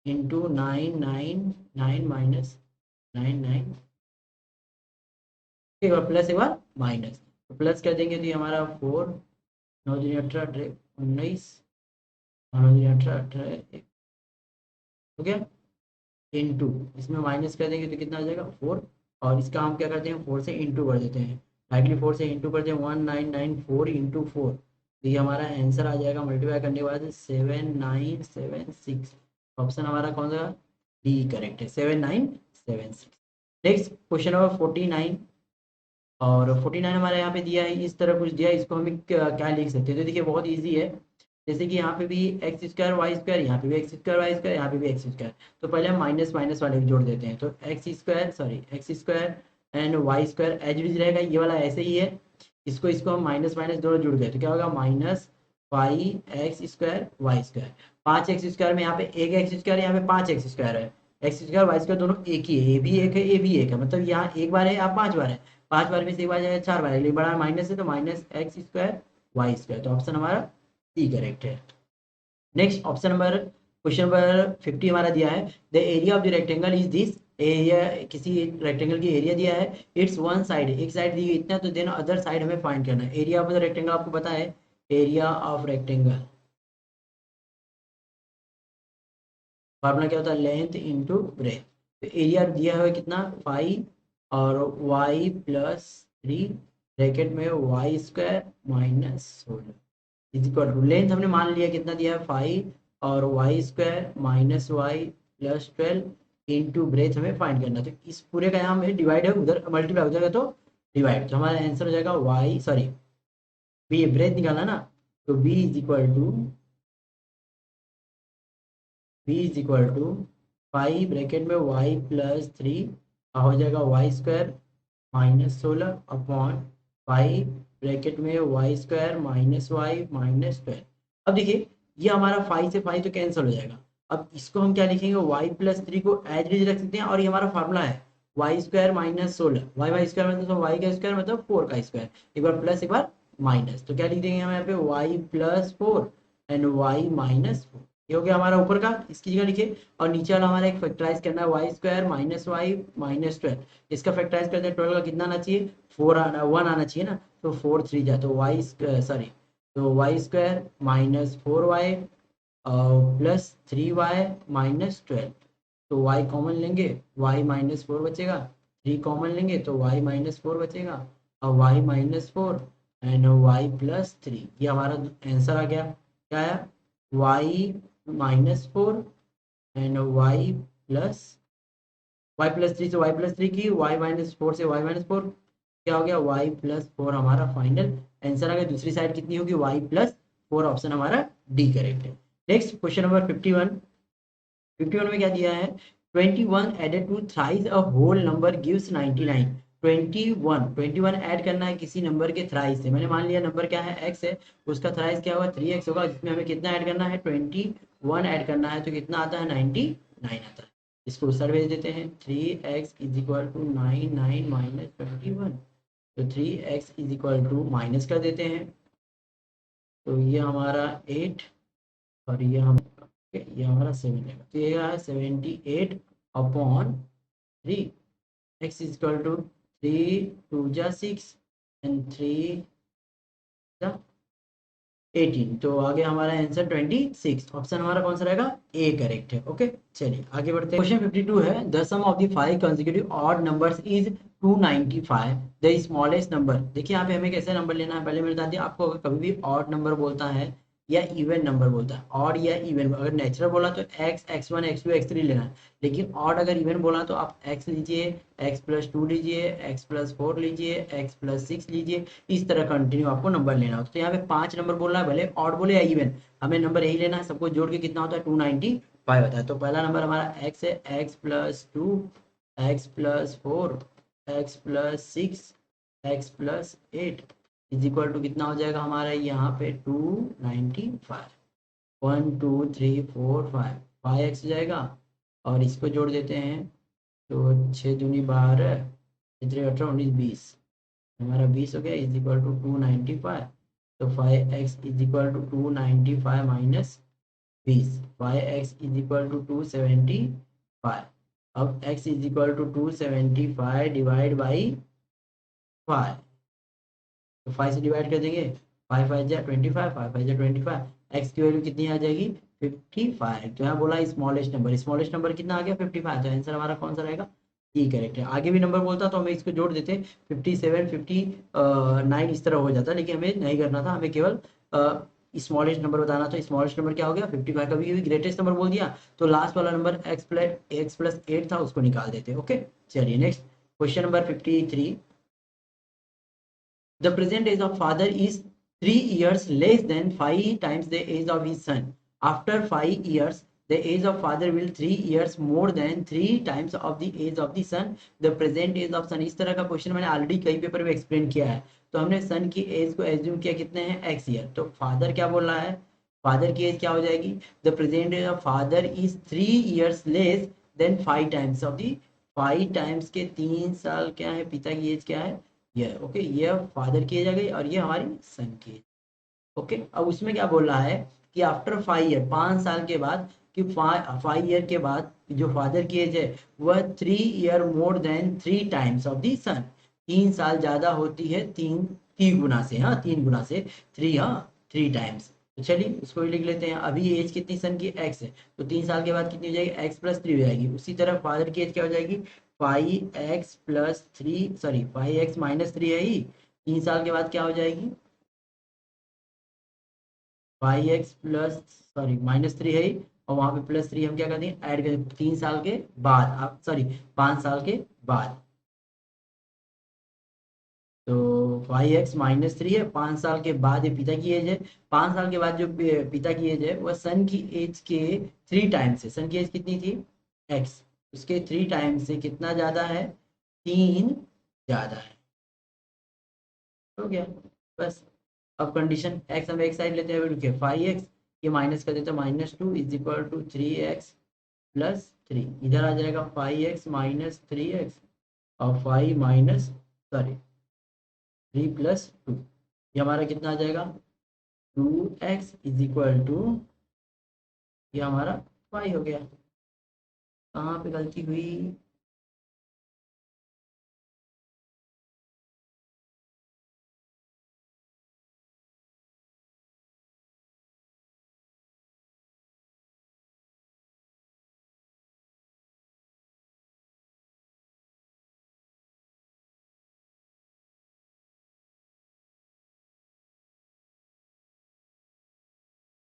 इंटू 999 माइनस 99 एक बार प्लस एक बार माइनस तो प्लस कर देंगे तो ये हमारा 4 9 दूनी 18 19 9 दूनी 18 हो गया इंटू इसमें माइनस कर देंगे तो कितना आ जाएगा 4 और इसका हम क्या करते हैं 4 से इंटू कर देते हैं डायरेक्टली 4 से इंटू करते हैं 1994 इंटू 4 तो ये हमारा आंसर आ जाएगा मल्टीप्लाई करने के बाद 7976 ऑप्शन हमारा कौन सा डी करेक्ट है 7976। नेक्स्ट क्वेश्चन नंबर 49 और 49 हमारे यहाँ पे दिया है इस तरह कुछ दिया है इसको हम क्या लिख सकते हैं तो देखिए बहुत ईजी है जैसे कि यहाँ पे भी एक्स स्क्वायर वाई स्क्वायर यहाँ पे भी एक्स स्क्वायर वाई स्क्वायर यहाँ पे भी एक्स स्क्वायर तो पहले हम माइनस माइनस वाले जोड़ देते हैं तो X square and Y square as is रहेगा ये वाला ऐसे ही है इसको हम माइनस माइनस दोनों जुड़ गए तो क्या होगा minus 5x square Y square 5x square में यहाँ पे एक एक्स स्क्वायर यहाँ पे 5x स्क्वायर है एक्स स्क्वायर वाई स्क्वायर दोनों एक ही है ए भी एक है ए भी एक है मतलब यहाँ एक बार है आप 5 बार है 5 बार में से एक बार जाएगा 4 बार है बड़ा माइनस है तो minus x square Y square तो ऑप्शन हमारा सी करेक्ट है। Next option number question number 50 हमारा दिया है the area of the rectangle is this area किसी रेक्टेंगल की एरिया दिया है इट्स वन साइड एक साइड दी इतना तो देन अदर साइड हमें फाइंड करना है। एरिया ऑफ द रेक्टेंगल आपको पता है एरिया ऑफ रेक्टेंगल फार्मूला क्या होता है लेंथ इनटू ब्रेथ तो एरिया दिया हुआ है कितना 5 और y प्लस 3 ब्रैकेट में y square minus 16 is equal to length हमने मान लिया कितना दिया है 5 और y square minus y plus 12 into breadth हमें फाइंड करना तो इस पूरे का यहाँ में डिवाइड है उधर मल्टीप्लाई हो जाएगा तो डिवाइड तो हमारा आंसर हो जाएगा वाई सॉरी बी ब्रेथ निकालना ना तो b is equal to 5 bracket में वाई प्लस 3 हो जाएगा y square minus 16 upon 5 bracket में y square minus y minus 12। अब देखिए ये हमारा 5 से 5 तो कैंसिल हो जाएगा। अब इसको हम क्या लिखेंगे वाई प्लस 3 को एज इज रख सकते हैं और ये हमारा फार्मूला है y square minus 16 y square मतलब वाई का स्क्वायर मतलब 4 का स्क्वायर एक बार प्लस एक बार माइनस तो क्या लिख देंगे हम यहाँ पे y plus 4 and y minus 4 ये हो गया हमारा ऊपर का इसकी जगह लिखे और नीचे वाला हमारा एक फैक्टराइज करना है y square minus y minus 12 इसका फैक्टराइज करते हैं 12 का कितना आना चाहिए 4 आना 1 आना चाहिए ना तो 4 3 जा तो वाई सॉरी तो y square minus 4y plus 3y minus 12 तो y कॉमन लेंगे y माइनस 4 बचेगा 3 कॉमन लेंगे तो y माइनस 4 बचेगा, और y minus 4 and y plus 3, ये हमारा आंसर आ गया। क्या आया? y minus 4 and y plus 3 से y प्लस 3 की, y माइनस 4 से y माइनस 4, क्या हो गया? y प्लस 4 हमारा फाइनल आंसर आ गया। दूसरी साइड कितनी होगी? y प्लस 4, ऑप्शन हमारा डी करेक्ट है। Next question number 51। 51 में क्या दिया है? 21 added to thrice a whole number gives 99। 21 add करना है किसी नंबर के थ्राइस से। मैंने मान लिया नंबर क्या है? x है, उसका थ्राइस क्या होगा? 3x होगा, जिसमें हमें कितना ऐड करना है? 21 ऐड करना है, तो कितना आता है? 99 आता है। इसको उत्तर भेज देते हैं। 3x is equal to 99 minus 21, तो 3x is equal to minus कर देते हैं, तो ये हमारा 8 और ये हमारा 7 है, तो ये है 78 upon 3। x is equal to 3 2 जा 6 एंड 3 जा 18, तो आगे हमारा आंसर 26, ऑप्शन हमारा कौन सा रहेगा? ए करेक्ट है। ओके, चलिए आगे बढ़ते हैं। क्वेश्चन 52 है, the sum of the 5 consecutive odd numbers is 295, the smallest number. देखिए यहाँ पे हमें कैसे नंबर लेना है, पहले मैंने बता दिया आपको। अगर कभी भी ऑड नंबर बोलता है या इवन नंबर बोलता है, ऑड या इवन, अगर नेचुरल बोला तो x x1 x2 x3 लेना है, लेकिन ऑड अगर इवन बोला तो आप x लीजिए, x प्लस 2 लीजिए, x प्लस 4 लीजिए, x प्लस 6 लीजिए, इस तरह कंटिन्यू आपको नंबर लेना होता है। तो यहाँ पे 5 नंबर बोल रहा है, भले ऑड बोले या इवन, हमें नंबर यही लेना है। सबको जोड़ के कितना होता है? 295 होता है। तो पहला नंबर हमारा x है, x plus 2, x plus 4, x plus 6, x plus 8 is equal to कितना हो जाएगा हमारा यहाँ पे? 295। 1 2 3 4 5, 5x हो जाएगा, और इसको जोड़ देते हैं, तो 6 दूनी 12, 18 19 20, हमारा 20 हो गया, इज इक्वल टू 295। तो 5x is equal to 295 minus 20, 5x is equal to 275। अब x is equal to 275 divide by 5, तो 5 से डिवाइड कर देंगे, 5 5 जा 25, 5 5 जा 25, x की वैल्यू कितनी आ जाएगी? 55। तो यहाँ बोला स्मॉलेस्ट नंबर, स्मॉलेस्ट नंबर कितना आ गया? 55, तो आंसर हमारा कौन सा रहेगा? ई करेक्ट है। आगे भी नंबर बोलता तो हमें इसको जोड़ देते, 57 59 इस तरह हो जाता, लेकिन हमें नहीं करना था, हमें केवल स्मॉलेस्ट नंबर बताना था। स्मॉलेस्ट नंबर क्या हो गया? 55। कभी कभी ग्रेटेस्ट नंबर बोल दिया तो लास्ट वाला नंबर x प्लस 8 था, उसको निकाल देते। ओके, चलिए next question number 53। The present age of father is 3 years less than 5 times the age of his son. After 5 years, the age of father will 3 years more than 3 times of the age of the son. The present age of son, इस तरह का question मैंने already कई paper में explain किया है। तो हमने सन की एज को एज्यूम किया कितने हैं? x year. तो फादर क्या बोल रहा है? फादर की एज क्या हो जाएगी? The present age of father is 3 years less than 5 times of the, 5 times के 3 साल क्या है? पिता की एज क्या है? ये ओके, ये फादर की एज आ गई, और ये हमारी सन की एज। ओके, अब उसमें क्या बोल रहा है कि आफ्टर 5 ईयर, 5 साल के बाद, कि 5 ईयर के बाद जो फादर की एज है वह 3 year more than 3 times of the son, 3 साल ज्यादा होती है, 3 गुना से, हाँ 3 गुना से, 3, हाँ 3 टाइम्स। तो चलिए उसको भी लिख लेते हैं। अभी एज कितनी सन की? x है, तो 3 साल के बाद कितनी हो जाएगी? x प्लस 3 हो जाएगी। उसी तरह फादर की एज क्या हो जाएगी? 5x plus 3, sorry 5x minus 3 है ही, 3 साल के बाद क्या हो जाएगी? 5x प्लस, सॉरी माइनस 3 है ही, और वहां पे प्लस 3 हम क्या कर देंगे? ऐड कर देंगे 3 साल के बाद, आप सॉरी 5 साल के बाद। तो 5x माइनस 3 है, 5 साल के बाद ये पिता की एज है। 5 साल के बाद जो पिता की एज है वह सन की एज के 3 टाइम्स है। सन की एज कितनी थी? x, उसके 3 टाइम्स से कितना ज्यादा है? 3 ज्यादा है। हो गया बस। अब कंडीशन x हम एक साइड लेते हैं, रुकिए 5x, ये माइनस कर देते हैं, -2 is equal to 3x plus 3, इधर आ जाएगा 5x माइनस 3x, और 5 माइनस, सॉरी 3 प्लस 2, ये हमारा कितना आ जाएगा? 2x इज इक्वल टू, ये हमारा 5 हो गया। कहाँ पे गलती हुई?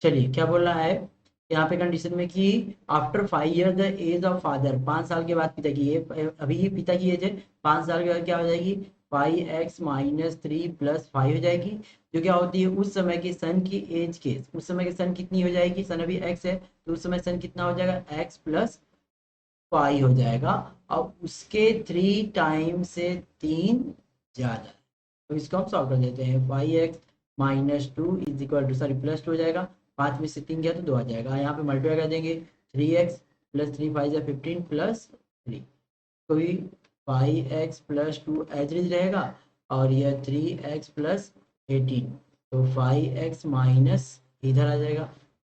चलिए क्या बोल रहा है यहाँ पे कंडीशन में कि after 5 year the age of father, 5 साल के बाद पिता की, ये अभी पिता की एज है, 5 साल के बाद क्या हो जाएगी 5x - 3 + 5 हो जाएगी, जो क्या होती है उस समय के सन की एज के, उस समय के सन कितनी हो जाएगी, सन अभी x है तो उस समय सन कितना हो जाएगा x + 5 हो जाएगा, और उसके 3 टाइम से 3 ज्यादा। तो इसको हम सॉल्व कर देते हैं, 5x - 2 सॉरी +2 हो जाएगा, 5 में से 3 गया तो 2 आ जाएगा, यहाँ पे मल्टीप्लाई कर देंगे, 3x + 3 = 5 +3, तो भी 5x + 2 एज इज रहेगा, और यह 3x + 18, तो 5x माइनस इधर आ जाएगा,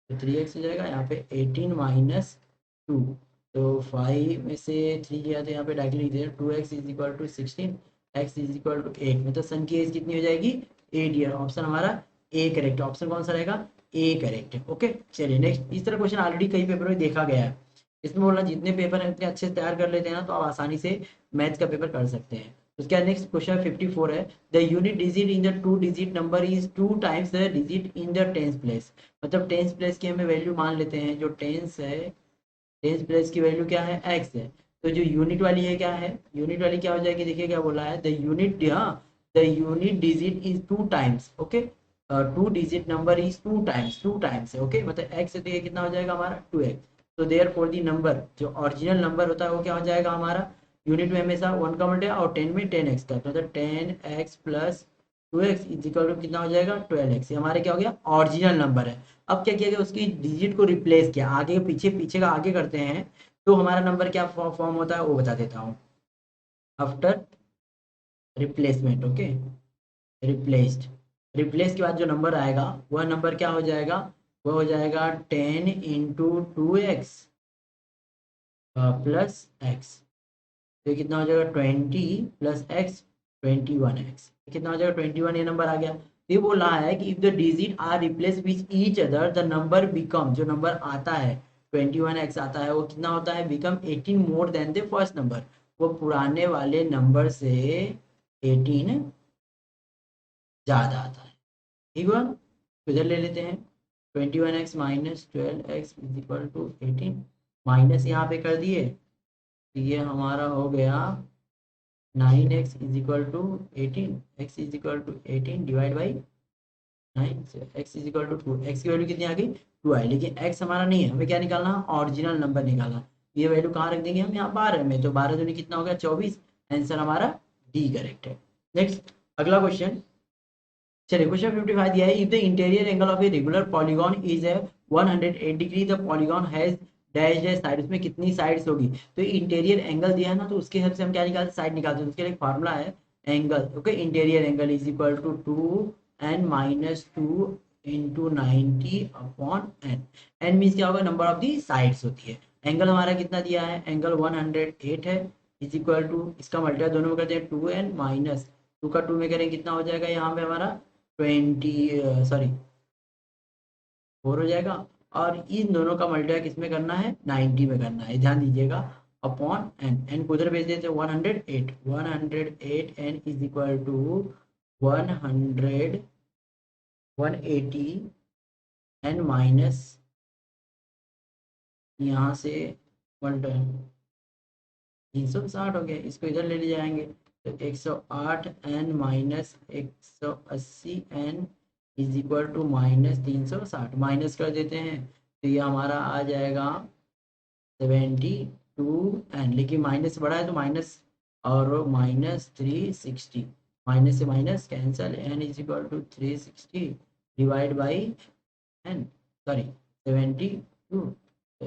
तो 3x हो जाएगा, यहाँ पे 18 - 2, तो 5 में से 3 गया तो यहाँ पे डायरेक्टली लिख देते 2x = 16, x = 8, मतलब सन की एज कितनी हो जाएगी 8 ईयर। ऑप्शन हमारा ए करेक्ट है, ऑप्शन कौन सा रहेगा ए करेक्ट है। ओके चलिए नेक्स्ट, इस तरह क्वेश्चन ऑलरेडी कई पेपर में देखा गया है, इसमें बोलना जितने पेपर हैं उतने अच्छे से तैयार कर लेते हैं ना तो आप आसानी से मैथ्स का पेपर कर सकते हैं। उसके बाद नेक्स्ट क्वेश्चन 54 है, the unit digit in the 2 digit number is 2 times the digit in the tens place, मतलब टेंस प्लेस की हमें वैल्यू मान लेते हैं, जो टेंस है टेंस प्लेस की वैल्यू क्या है x है, तो जो यूनिट वाली है क्या है, यूनिट वाली क्या हो जाएगी, देखिए क्या बोला है, the unit digit is 2 times, okay 2 digit number is 2 times, 2 times है, ओके मतलब x है तो ये कितना हो जाएगा हमारा 2x, तो देयर फॉर दी नंबर, जो ओरिजिनल नंबर होता है वो क्या हो जाएगा हमारा, यूनिट में हमेशा 1 का मल्टीप्लाई और 10 में 10x का, तो मतलब 10x + 2x इक्वल टू कितना हो जाएगा 12x, ये हमारे क्या हो गया ओरिजिनल नंबर है। अब क्या किया गया उसकी डिजिट को रिप्लेस किया, आगे पीछे पीछे का आगे करते हैं तो हमारा नंबर क्या फॉर्म होता है वो बता देता हूँ, after replacement, okay replaced, replace के बाद जो नंबर आएगा वह नंबर क्या हो जाएगा, वह हो जाएगा 10 × 2x प्लस एक्स, तो कितना हो जाएगा 20 + x 21x, कितना हो जाएगा 21, ये नंबर आ गया। ये बोल रहा है कि if the digit are replace with each other the number become, जो नंबर आता है 21x आता है वो कितना होता है become 18 more than the first number, वो पुराने वाले नंबर से 18 ज्यादा आता है, ठीक हुआ, तो इधर ले लेते हैं 21x - 12x = 18, माइनस यहाँ पे कर दिए, तो ये हमारा हो गया 9x = 18, x = 18 divide by 9, x = 2, x की वैल्यू कितनी आ गई 2 आई, लेकिन x हमारा नहीं है, हमें क्या निकालना ओरिजिनल नंबर निकालना, ये वैल्यू कहाँ रख देंगे हम यहाँ 12 में, तो 12 दूनी कितना हो गया 24, आंसर हमारा डी करेक्ट है। नेक्स्ट अगला क्वेश्चन, चलिए क्वेश्चन 55 दिया है, if the interior angle of a regular polygon is a 108 degree, the polygon has dash dash side, उसमें कितनी साइड्स होगी, तो इंटीरियर एंगल दिया है ना तो उसके हिसाब से हम क्या निकालते हैं साइड निकालते हैं, उसके लिए एक फार्मूला है angle, okay interior angle is equal to 2n - 2 × 90/n, n means क्या होगा नंबर ऑफ दी साइड्स होती है, एंगल हमारा कितना दिया है एंगल 108 है, इज इक्वल टू इसका मल्टीप्लाई दोनों में करते हैं 2n माइनस 2 का 2 में करेंगे कितना हो जाएगा यहाँ पे हमारा 4 हो जाएगा, और इन दोनों का मल्टीप्लाई किस में करना है 90 में करना है, ध्यान दीजिएगा, अपॉन एन, एन को उधर भेज देते हैं 108 n is equal to 100 180 n minus यहाँ से 360 हो गया, इसको इधर ले जाएंगे तो 108 n minus 180 n is equal to -360, minus कर देते हैं तो ये हमारा आ जाएगा 72 एन, लेकिन माइनस बड़ा है तो माइनस और -360, माइनस से minus cancel, n is equal to 360 divide by n, sorry 72, तो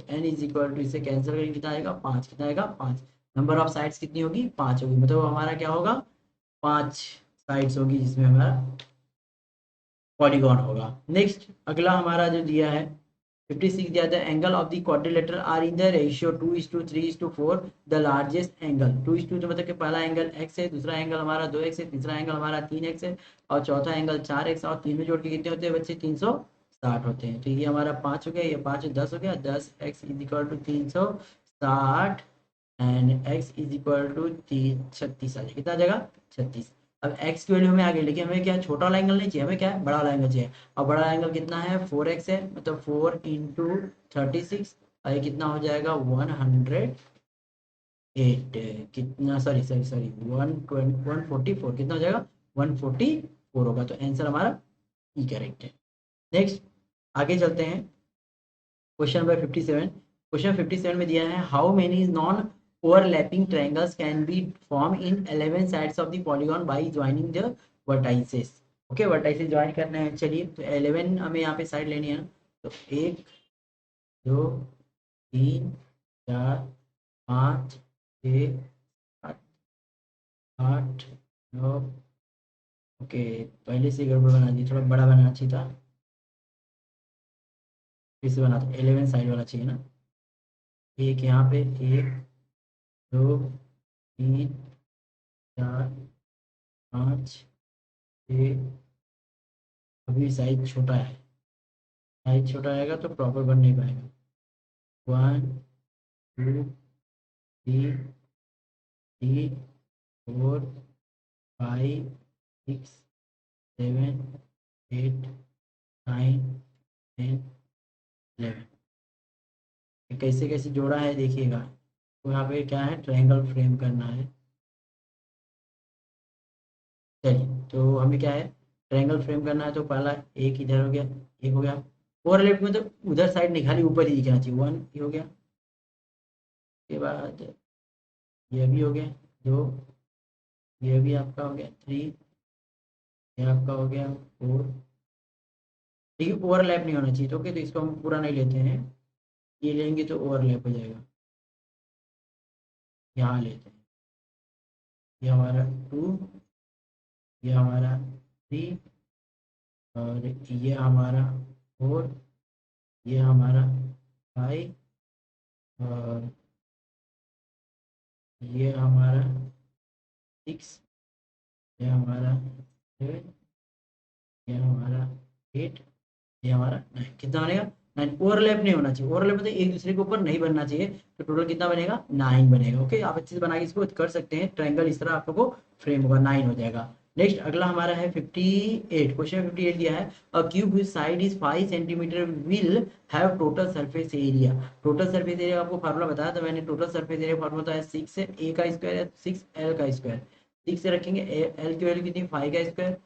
एन इज इक्वल टू इसे कैंसिल करेंगे कितना आएगा 5, कितना आएगा 5, नंबर ऑफ साइड्स कितनी होगी 5 होगी, मतलब हमारा क्या होगा 5 साइड्स होगी जिसमें हमारा पॉलीगॉन होगा। नेक्स्ट अगला हमारा जो दिया है 56 दिया था, angle of the quadrilateral are in the ratio 2:3:4, the largest angle 2:2, तो मतलब कि पहला एंगल x है, दूसरा एंगल हमारा 2x है, तीसरा एंगल हमारा 3x है, और चौथा एंगल 4x, और तीन में जोड़ के कितने होते हैं बच्चे 360 होते हैं, तो ये हमारा 5 हो गया, ये 5 10 हो गया, 10x = 360 एंड x = 36 आ जाएगा, कितना आ जाएगा 36, अब एक्स की वैल्यू हमें आ गई, लेकिन हमें क्या छोटा वाला एंगल नहीं चाहिए, हमें क्या है बड़ा वाला एंगल चाहिए। और बड़ा एंगल कितना है 4x है, मतलब 4 इंटू 36, और ये कितना हो जाएगा 108, कितना सॉरी सॉरी सॉरी 144 कितना हो जाएगा 144 होगा। तो आंसर हमारा ई करेक्ट है। नेक्स्ट आगे चलते हैं, क्वेश्चन नंबर 57। क्वेश्चन 57 में दिया है how many non overlapping triangles can be form in 11 sides of the polygon bye joining the vertices. Okay, vertices join करने हैं। चलिए, तो 11 हमें यहाँ पे साइड लेनी है ना, तो 1 2 3 4 5 6 7 8 9। ओके, पहले से गड़बड़ बना दी, थोड़ा बड़ा बनाना चाहिए था, फिर से बना था। 11 साइड वाला चाहिए ना, एक यहाँ पे 1 2 3 4 5 6। अभी साइज छोटा है, साइज छोटा रहेगा तो प्रॉपर बन नहीं पाएगा। 1 2 3 4 5 6 7 8 9 10 11। कैसे कैसे जोड़ा है देखिएगा। तो यहाँ पे क्या है, ट्रायंगल फ्रेम करना है। चलिए, तो हमें क्या है ट्रायंगल फ्रेम करना है, तो पहला एक इधर हो गया, एक हो गया। ओवरलैप में तो उधर साइड नहीं, खाली ऊपर ही दिखना चाहिए। 1 ये हो गया, उसके बाद ये भी हो गया 2, ये भी आपका हो गया 3, ये आपका हो गया 4। ठीक है, ओवरलैप नहीं होना चाहिए। तो ओके, तो इसको हम पूरा नहीं लेते हैं, ये लेंगे तो ओवरलैप हो जाएगा। यहाँ लेते हैं, ये हमारा 2, ये हमारा 3, और ये हमारा 4, ये हमारा 5, और ये हमारा 6, ये हमारा 7, ये हमारा 8, ये हमारा 9। कितना बनेगा 9। ओवरलैप नहीं होना चाहिए, ओवरलैप मतलब एक दूसरे के ऊपर नहीं बनना चाहिए। तो टोटल कितना बनेगा 9 बनेगा। ओके, आप अच्छे से बना के इसको कर सकते हैं। ट्रायंगल इस तरह आपको फ्रेम होगा, 9 हो जाएगा। नेक्स्ट अगला हमारा है 58। क्वेश्चन 58 दिया है अ cube which side is 5 centimetre will have total surface area. Total surface area आपको फार्मूला बताया था मैंने। टोटल सरफेस एरिया फार्मूला होता है 6 है, ए का स्क्वायर है 6 एल का स्क्वायर। 6 से रखेंगे, एल की वैल्यू कितनी 5 का स्क्वायर,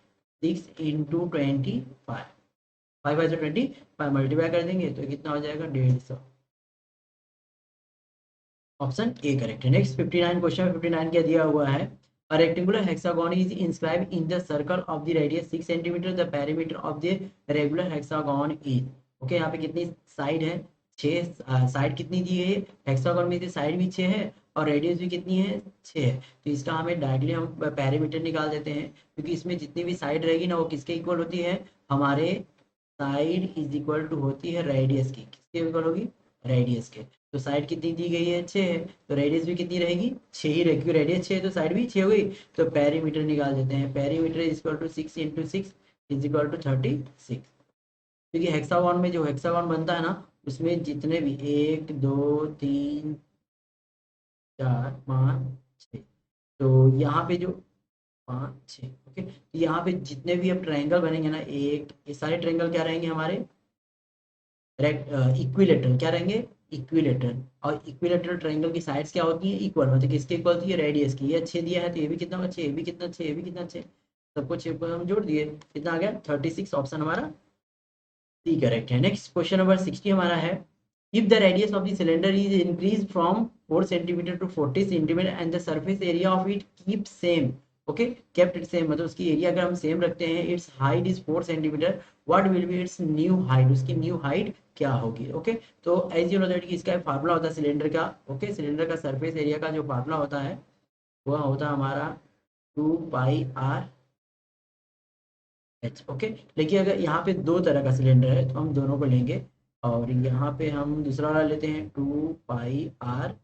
6 इंटू 25, 5 बाई से 25 मल्टीप्लाई कर देंगे तो कितना हो जाएगा 150। ऑप्शन ए करेक्ट है। नेक्स्ट 59 क्वेश्चन 59 क्या दिया हुआ है a rectangular hexagon is inscribed in the circle of the radius 6 centimetre the perimeter of the regular hexagon is. Okay, यहाँ पे कितनी साइड है 6 साइड कितनी दी है हेक्सागोन में, साइड भी 6 है और रेडियस भी कितनी है 6 है। तो इसका हमें डायरेक्टली हम पेरीमीटर निकाल देते हैं, क्योंकि इसमें जितनी भी साइड रहेगी ना वो किसके इक्वल होती है, हमारे साइड इज इक्वल टू होती है रेडियस की। किसके इक्वल होगी रेडियस के। तो साइड कितनी दी गई है 6 है, तो रेडियस भी कितनी रहेगी 6 ही रहेगी, रेडियस 6 है तो साइड भी 6 हो गई। तो पेरीमीटर निकाल देते हैं, perimeter is equal to 6 into 6 is equal to 36। क्योंकि हेक्सागोन में जो हेक्सागोन बनता है ना उसमें जितने भी 1 2 3 4 5 6, तो यहाँ पे जो 5 6 ओके, तो यहाँ पे जितने भी अब ट्रायंगल बनेंगे ना, एक ये सारे ट्रायंगल क्या रहेंगे हमारे इक्विलेटरल क्या रहेंगे इक्विलेटरल। और इक्विलेटरल ट्रायंगल की साइड्स क्या होती है इक्वल, मतलब किसके इक्वल होती है रेडियस की। ये 6 दिया है तो ये भी कितना 6, ये भी कितना 6, ये भी कितना 6, सबको 6 को हम जोड़ दिए, कितना आ गया 36। ऑप्शन हमारा सी करेक्ट है। नेक्स्ट क्वेश्चन नंबर 60 हमारा है if the radius of the cylinder is increase from 4 centimetre to 40 centimetre and the surface area of it keep same. Okay, kept it same मतलब उसकी एरिया अगर हम same रखते हैं, it's height is 4 centimetre, what will be its new height, उसकी new height क्या होगी। Okay, तो एज यू नो दैट कि इसका एक फार्मूला होता है सिलेंडर का। ओके, सिलेंडर का सरफेस एरिया का जो फार्मूला होता है वह होता है हमारा 2 पाई आर एच। ओके, लेकिन अगर यहाँ पे दो तरह का सिलेंडर है तो हम दोनों को लेंगे, और यहाँ पे हम दूसरा वाला लेते हैं 2 पाई आर,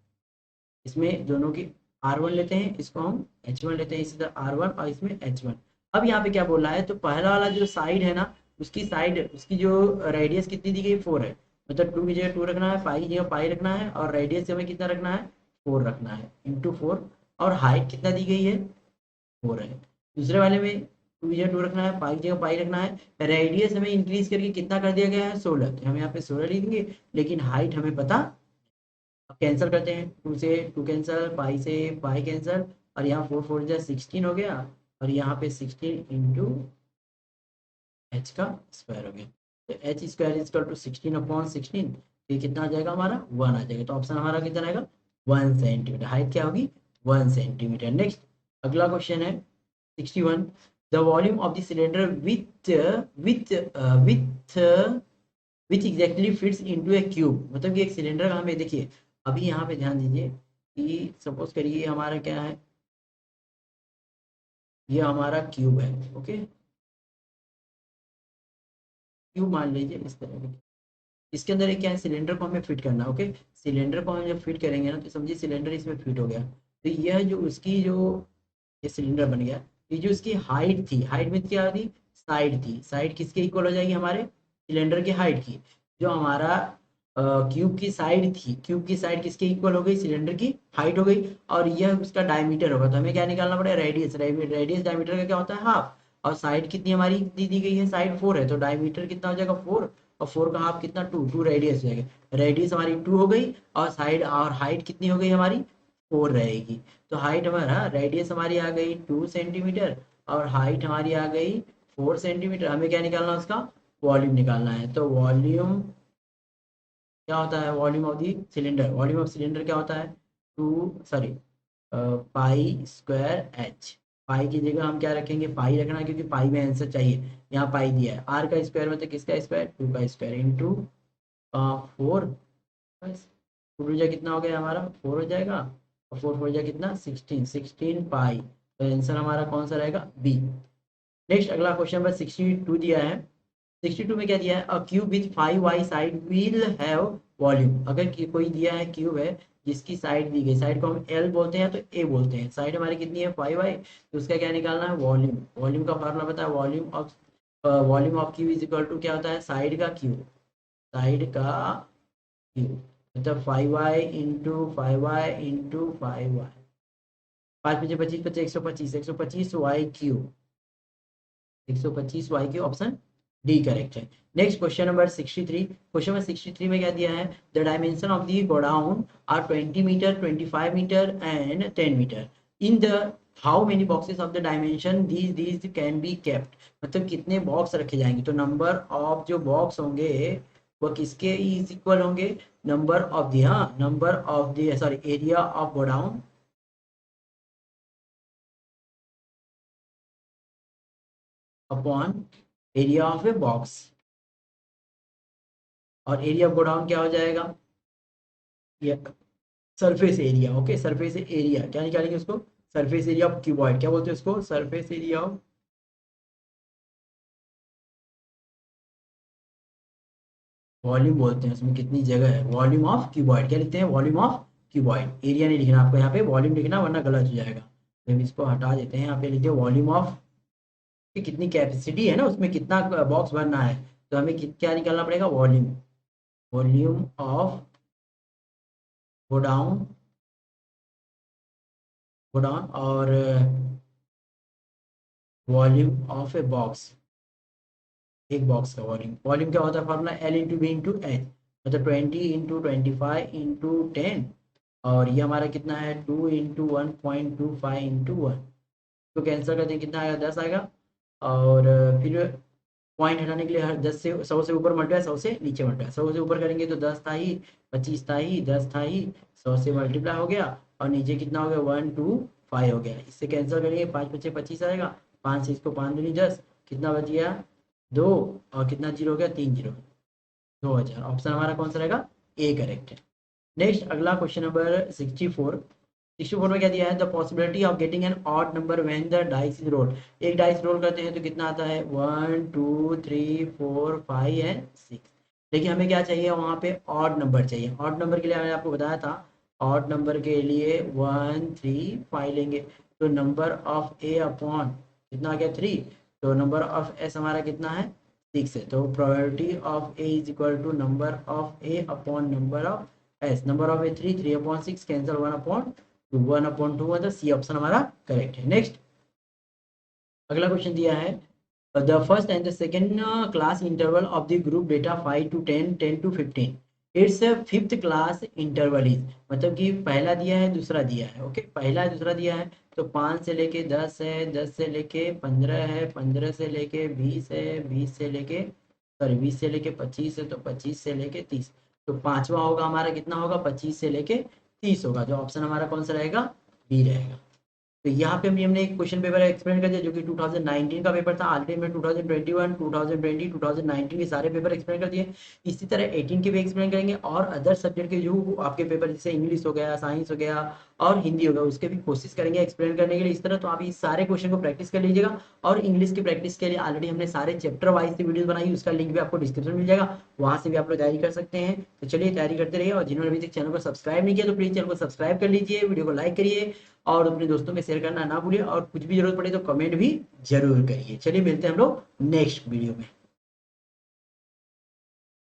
इसमें दोनों की R1 लेते हैं, इसको हम H1 लेते हैं, इसी तरह R1 और इसमें H1। अब यहाँ पे क्या बोल रहा है, तो पहला वाला जो साइड है ना उसकी साइड उसकी जो रेडियस कितनी दी गई 4 है, मतलब 2 की जगह 2 रखना है, पाई की जगह पाई रखना है, और रेडियस हमें कितना रखना है 4 रखना है इंटू 4, और हाइट कितना दी गई है 4 है। दूसरे वाले में टू की जगह टू रखना है, पाई की जगह पाई रखना है। रेडियस हमें इंक्रीज करके कितना कर दिया गया है 16, तो हम यहाँ पे 16 लिख देंगे, लेकिन हाइट हमें पता। अब कैंसिल करते हैं, टू से टू कैंसिल, पाई से पाई कैंसिल, और यहाँ फोर फोर जा 16 हो गया, और यहाँ पे 16 इंटू एच का स्क्वायर हो गया। तो H square is equal to 16/16, ये कितना आ जाएगा हमारा 1 आ जाएगा। तो ऑप्शन हमारा कितना रहेगा 1 सेंटीमीटर। हाइट क्या होगी 1 सेंटीमीटर। नेक्स्ट अगला क्वेश्चन है 61, the volume of the cylinder with with which exactly fits into A cube. मतलब कि एक सिलेंडर का हमें देखिए, अभी यहाँ पे ध्यान दीजिए कि सपोज करिए हमारा क्या है, ये हमारा क्यूब है, ओके, क्यूब मान लीजिए इस तरह का। इसके अंदर एक क्या है, सिलेंडर को हमें फिट करना है, ओके। सिलेंडर को हम जब फिट करेंगे ना, तो समझिए सिलेंडर इसमें फिट हो गया, तो यह जो उसकी जो ये सिलेंडर बन गया, ये जो इसकी हाइट थी, हाइट में क्या थी, साइड थी, साइड किसके इक्वल हो जाएगी हमारे सिलेंडर की हाइट की। जो हमारा क्यूब की साइड थी, क्यूब की साइड किसके इक्वल हो गई, सिलेंडर की हाइट हो गई, और यह उसका डायमीटर होगा। तो हमें क्या निकालना पड़ेगा, रेडियस। रेडियस डायमीटर का क्या होता है हाफ, और साइड कितनी हमारी दी गई है, साइड 4 है, तो डायमीटर कितना हो जाएगा 4, और 4 का हाफ कितना 2, 2 रेडियस हो जाएगा। रेडियस हमारी 2 हो गई, और साइड और हाइट कितनी हो गई हमारी 4 रहेगी। तो हाइट हमारा, रेडियस हमारी आ गई 2 सेंटीमीटर, और हाइट हमारी आ गई 4 सेंटीमीटर। हमें क्या निकालना है, उसका वॉल्यूम निकालना है। तो वॉल्यूम क्या होता है, volume of the cylinder, volume of cylinder क्या होता है, two sorry pi square h. Pi की जगह हम क्या रखेंगे, पाई रखना, क्योंकि पाई में आंसर चाहिए। यहाँ पाई दिया है, आर का स्क्वायर मतलब किसका स्क्वायर, 2 का स्क्वायर इंटू 4, बस। टू जा कितना हो गया हमारा 4 हो जाएगा, और 4 4 जा कितना 16, 16 पाई। तो आंसर हमारा कौन सा रहेगा बी। नेक्स्ट अगला क्वेश्चन नंबर 62 दिया है। 62 में क्या दिया है, अ cube with 5y side will have volume. अगर कोई दिया है क्यूब है जिसकी साइड दी गई, साइड को हम एल बोलते हैं तो ए बोलते हैं, साइड हमारी कितनी है 5y, तो उसका क्या निकालना है वॉल्यूम। वॉल्यूम का फार्मूला पता है, volume of cube is equal to क्या होता है, साइड का क्यूब, साइड का क्यूब, मतलब 5y into 5y into 5y, 5×5 = 25, 125, 125 y cube, 125 y cube, option D correct है। Next question number 63। क्वेश्चन नंबर 63 में क्या दिया है, the dimension of the godown are 20 metre, 25 metre and 10 metre. In the how many boxes of the dimension these can be kept. मतलब कितने box रखे जाएंगे, तो नंबर ऑफ जो बॉक्स होंगे वो किसके इज इक्वल होंगे, नंबर ऑफ दी, हाँ, number of the sorry area of godown upon area of a box. और एरिया ऑफ गोडाउन क्या हो जाएगा, ये surface area, okay, surface area क्या निकालेंगे उसको, सरफेस एरिया ऑफ क्यूबॉइड, क्या बोलते हैं उसको, सरफेस एरिया ऑफ, वॉल्यूम बोलते हैं, उसमें कितनी जगह है, वॉल्यूम ऑफ क्यूबॉइड। क्या लिखते हैं, वॉल्यूम ऑफ क्यूबॉइड। एरिया नहीं लिखना आपको यहाँ पे, वॉल्यूम लिखना वरना गलत हो जाएगा। तो हम इसको हटा देते हैं, यहाँ पे लिखिए वॉल्यूम ऑफ, कितनी कैपेसिटी है ना उसमें, कितना बॉक्स भरना है, तो हमें क्या निकालना पड़ेगा volume, volume of godown, godown, और वॉल्यूम ऑफ ए बॉक्स, एक बॉक्स का वॉल्यूम। वॉल्यूम क्या होता है formula, L into B into H, मतलब 20 × 25 × 10, और ये हमारा कितना है 2 × 1.25 × 1, तो कैंसिल करते हैं कितना आएगा 10 आएगा। और फिर पॉइंट हटाने के लिए हर 10 से 100 से ऊपर मल्टीप्लाई, 100 से नीचे मल्टीप्लाई, 100 से ऊपर करेंगे तो 10 था ही, 25 था ही, 10 था ही, 100 से मल्टीप्लाई हो गया, और नीचे कितना हो गया 125 हो गया। इससे कैंसिल करेंगे 5×5 = 25 आएगा, 5 से इसको 5 दूनी 10, कितना बच गया 2, और कितना जीरो हो गया 3 जीरो, 2000। ऑप्शन हमारा कौन सा रहेगा ए करेक्ट है। नेक्स्ट अगला क्वेश्चन नंबर 64। 64 में क्या दिया है, the possibility of getting an odd number when the dice is rolled. एक डाइस रोल करते हैं तो कितना आता है 1 2 3 4 5 एंड 6, लेकिन हमें क्या चाहिए वहाँ पे ऑड नंबर चाहिए। ऑड नंबर के लिए मैंने आपको बताया था, ऑड नंबर के लिए 1 3 5 लेंगे, तो नंबर ऑफ ए अपॉन कितना आ गया 3, तो नंबर ऑफ एस हमारा कितना है 6 है, तो probability of A is equal to number of A upon number of S. Number of A 3, 3/6 cancel, 1/2, 1/2 मतलब सी ऑप्शन हमारा करेक्ट है। नेक्स्ट अगला क्वेश्चन दिया है the first and the second class interval of the group data 5 to 10, 10 to 15, it's fifth class interval is, मतलब कि पहला दिया है दूसरा दिया है, ओके पहला दूसरा दिया है तो 5 से लेके 10 है, 10 से लेके 15 है, 15 से लेके 20 है, 20 से लेके सॉरी 20 से लेके 25 है, तो 25 से लेके 30, तो पांचवा होगा हमारा कितना होगा 25 से लेके 30 होगा, जो ऑप्शन हमारा कौन सा रहेगा, बी रहेगा। तो यहाँ पे हमने एक क्वेश्चन पेपर एक्सप्लेन कर दिया जो कि 2019 का पेपर था, ऑलरेडी में 2021, 2020, 2019 के सारे पेपर एक्सप्लेन कर दिए। इसी तरह 18 के भी एक्सप्लेन करेंगे और अदर सब्जेक्ट के जो आपके पेपर जैसे इंग्लिश हो गया, साइंस हो गया और हिंदी हो गया उसके भी कोशिश करेंगे एक्सप्लेन करने के लिए इस तरह। तो आप इस सारे क्वेश्चन को प्रैक्टिस कर लीजिएगा। और इंग्लिश की प्रैक्टिस के लिए ऑलरेडी हमने सारे चैप्टर वाइज की वीडियो बनाई, उसका लिंक भी आपको डिस्क्रिप्शन मिल जाएगा, वहाँ से भी आप लोग तैयारी कर सकते हैं। तो चलिए तैयारी करते रहिए, और जिन्होंने अभी तक चैनल को सब्सक्राइब नहीं किया तो प्लीज़ चैनल को सब्सक्राइब कर लीजिए, वीडियो को लाइक करिए और अपने दोस्तों में शेयर करना ना भूलिए, और कुछ भी जरूरत पड़े तो कमेंट भी जरूर करिए। चलिए मिलते हैं हम लोग नेक्स्ट वीडियो में।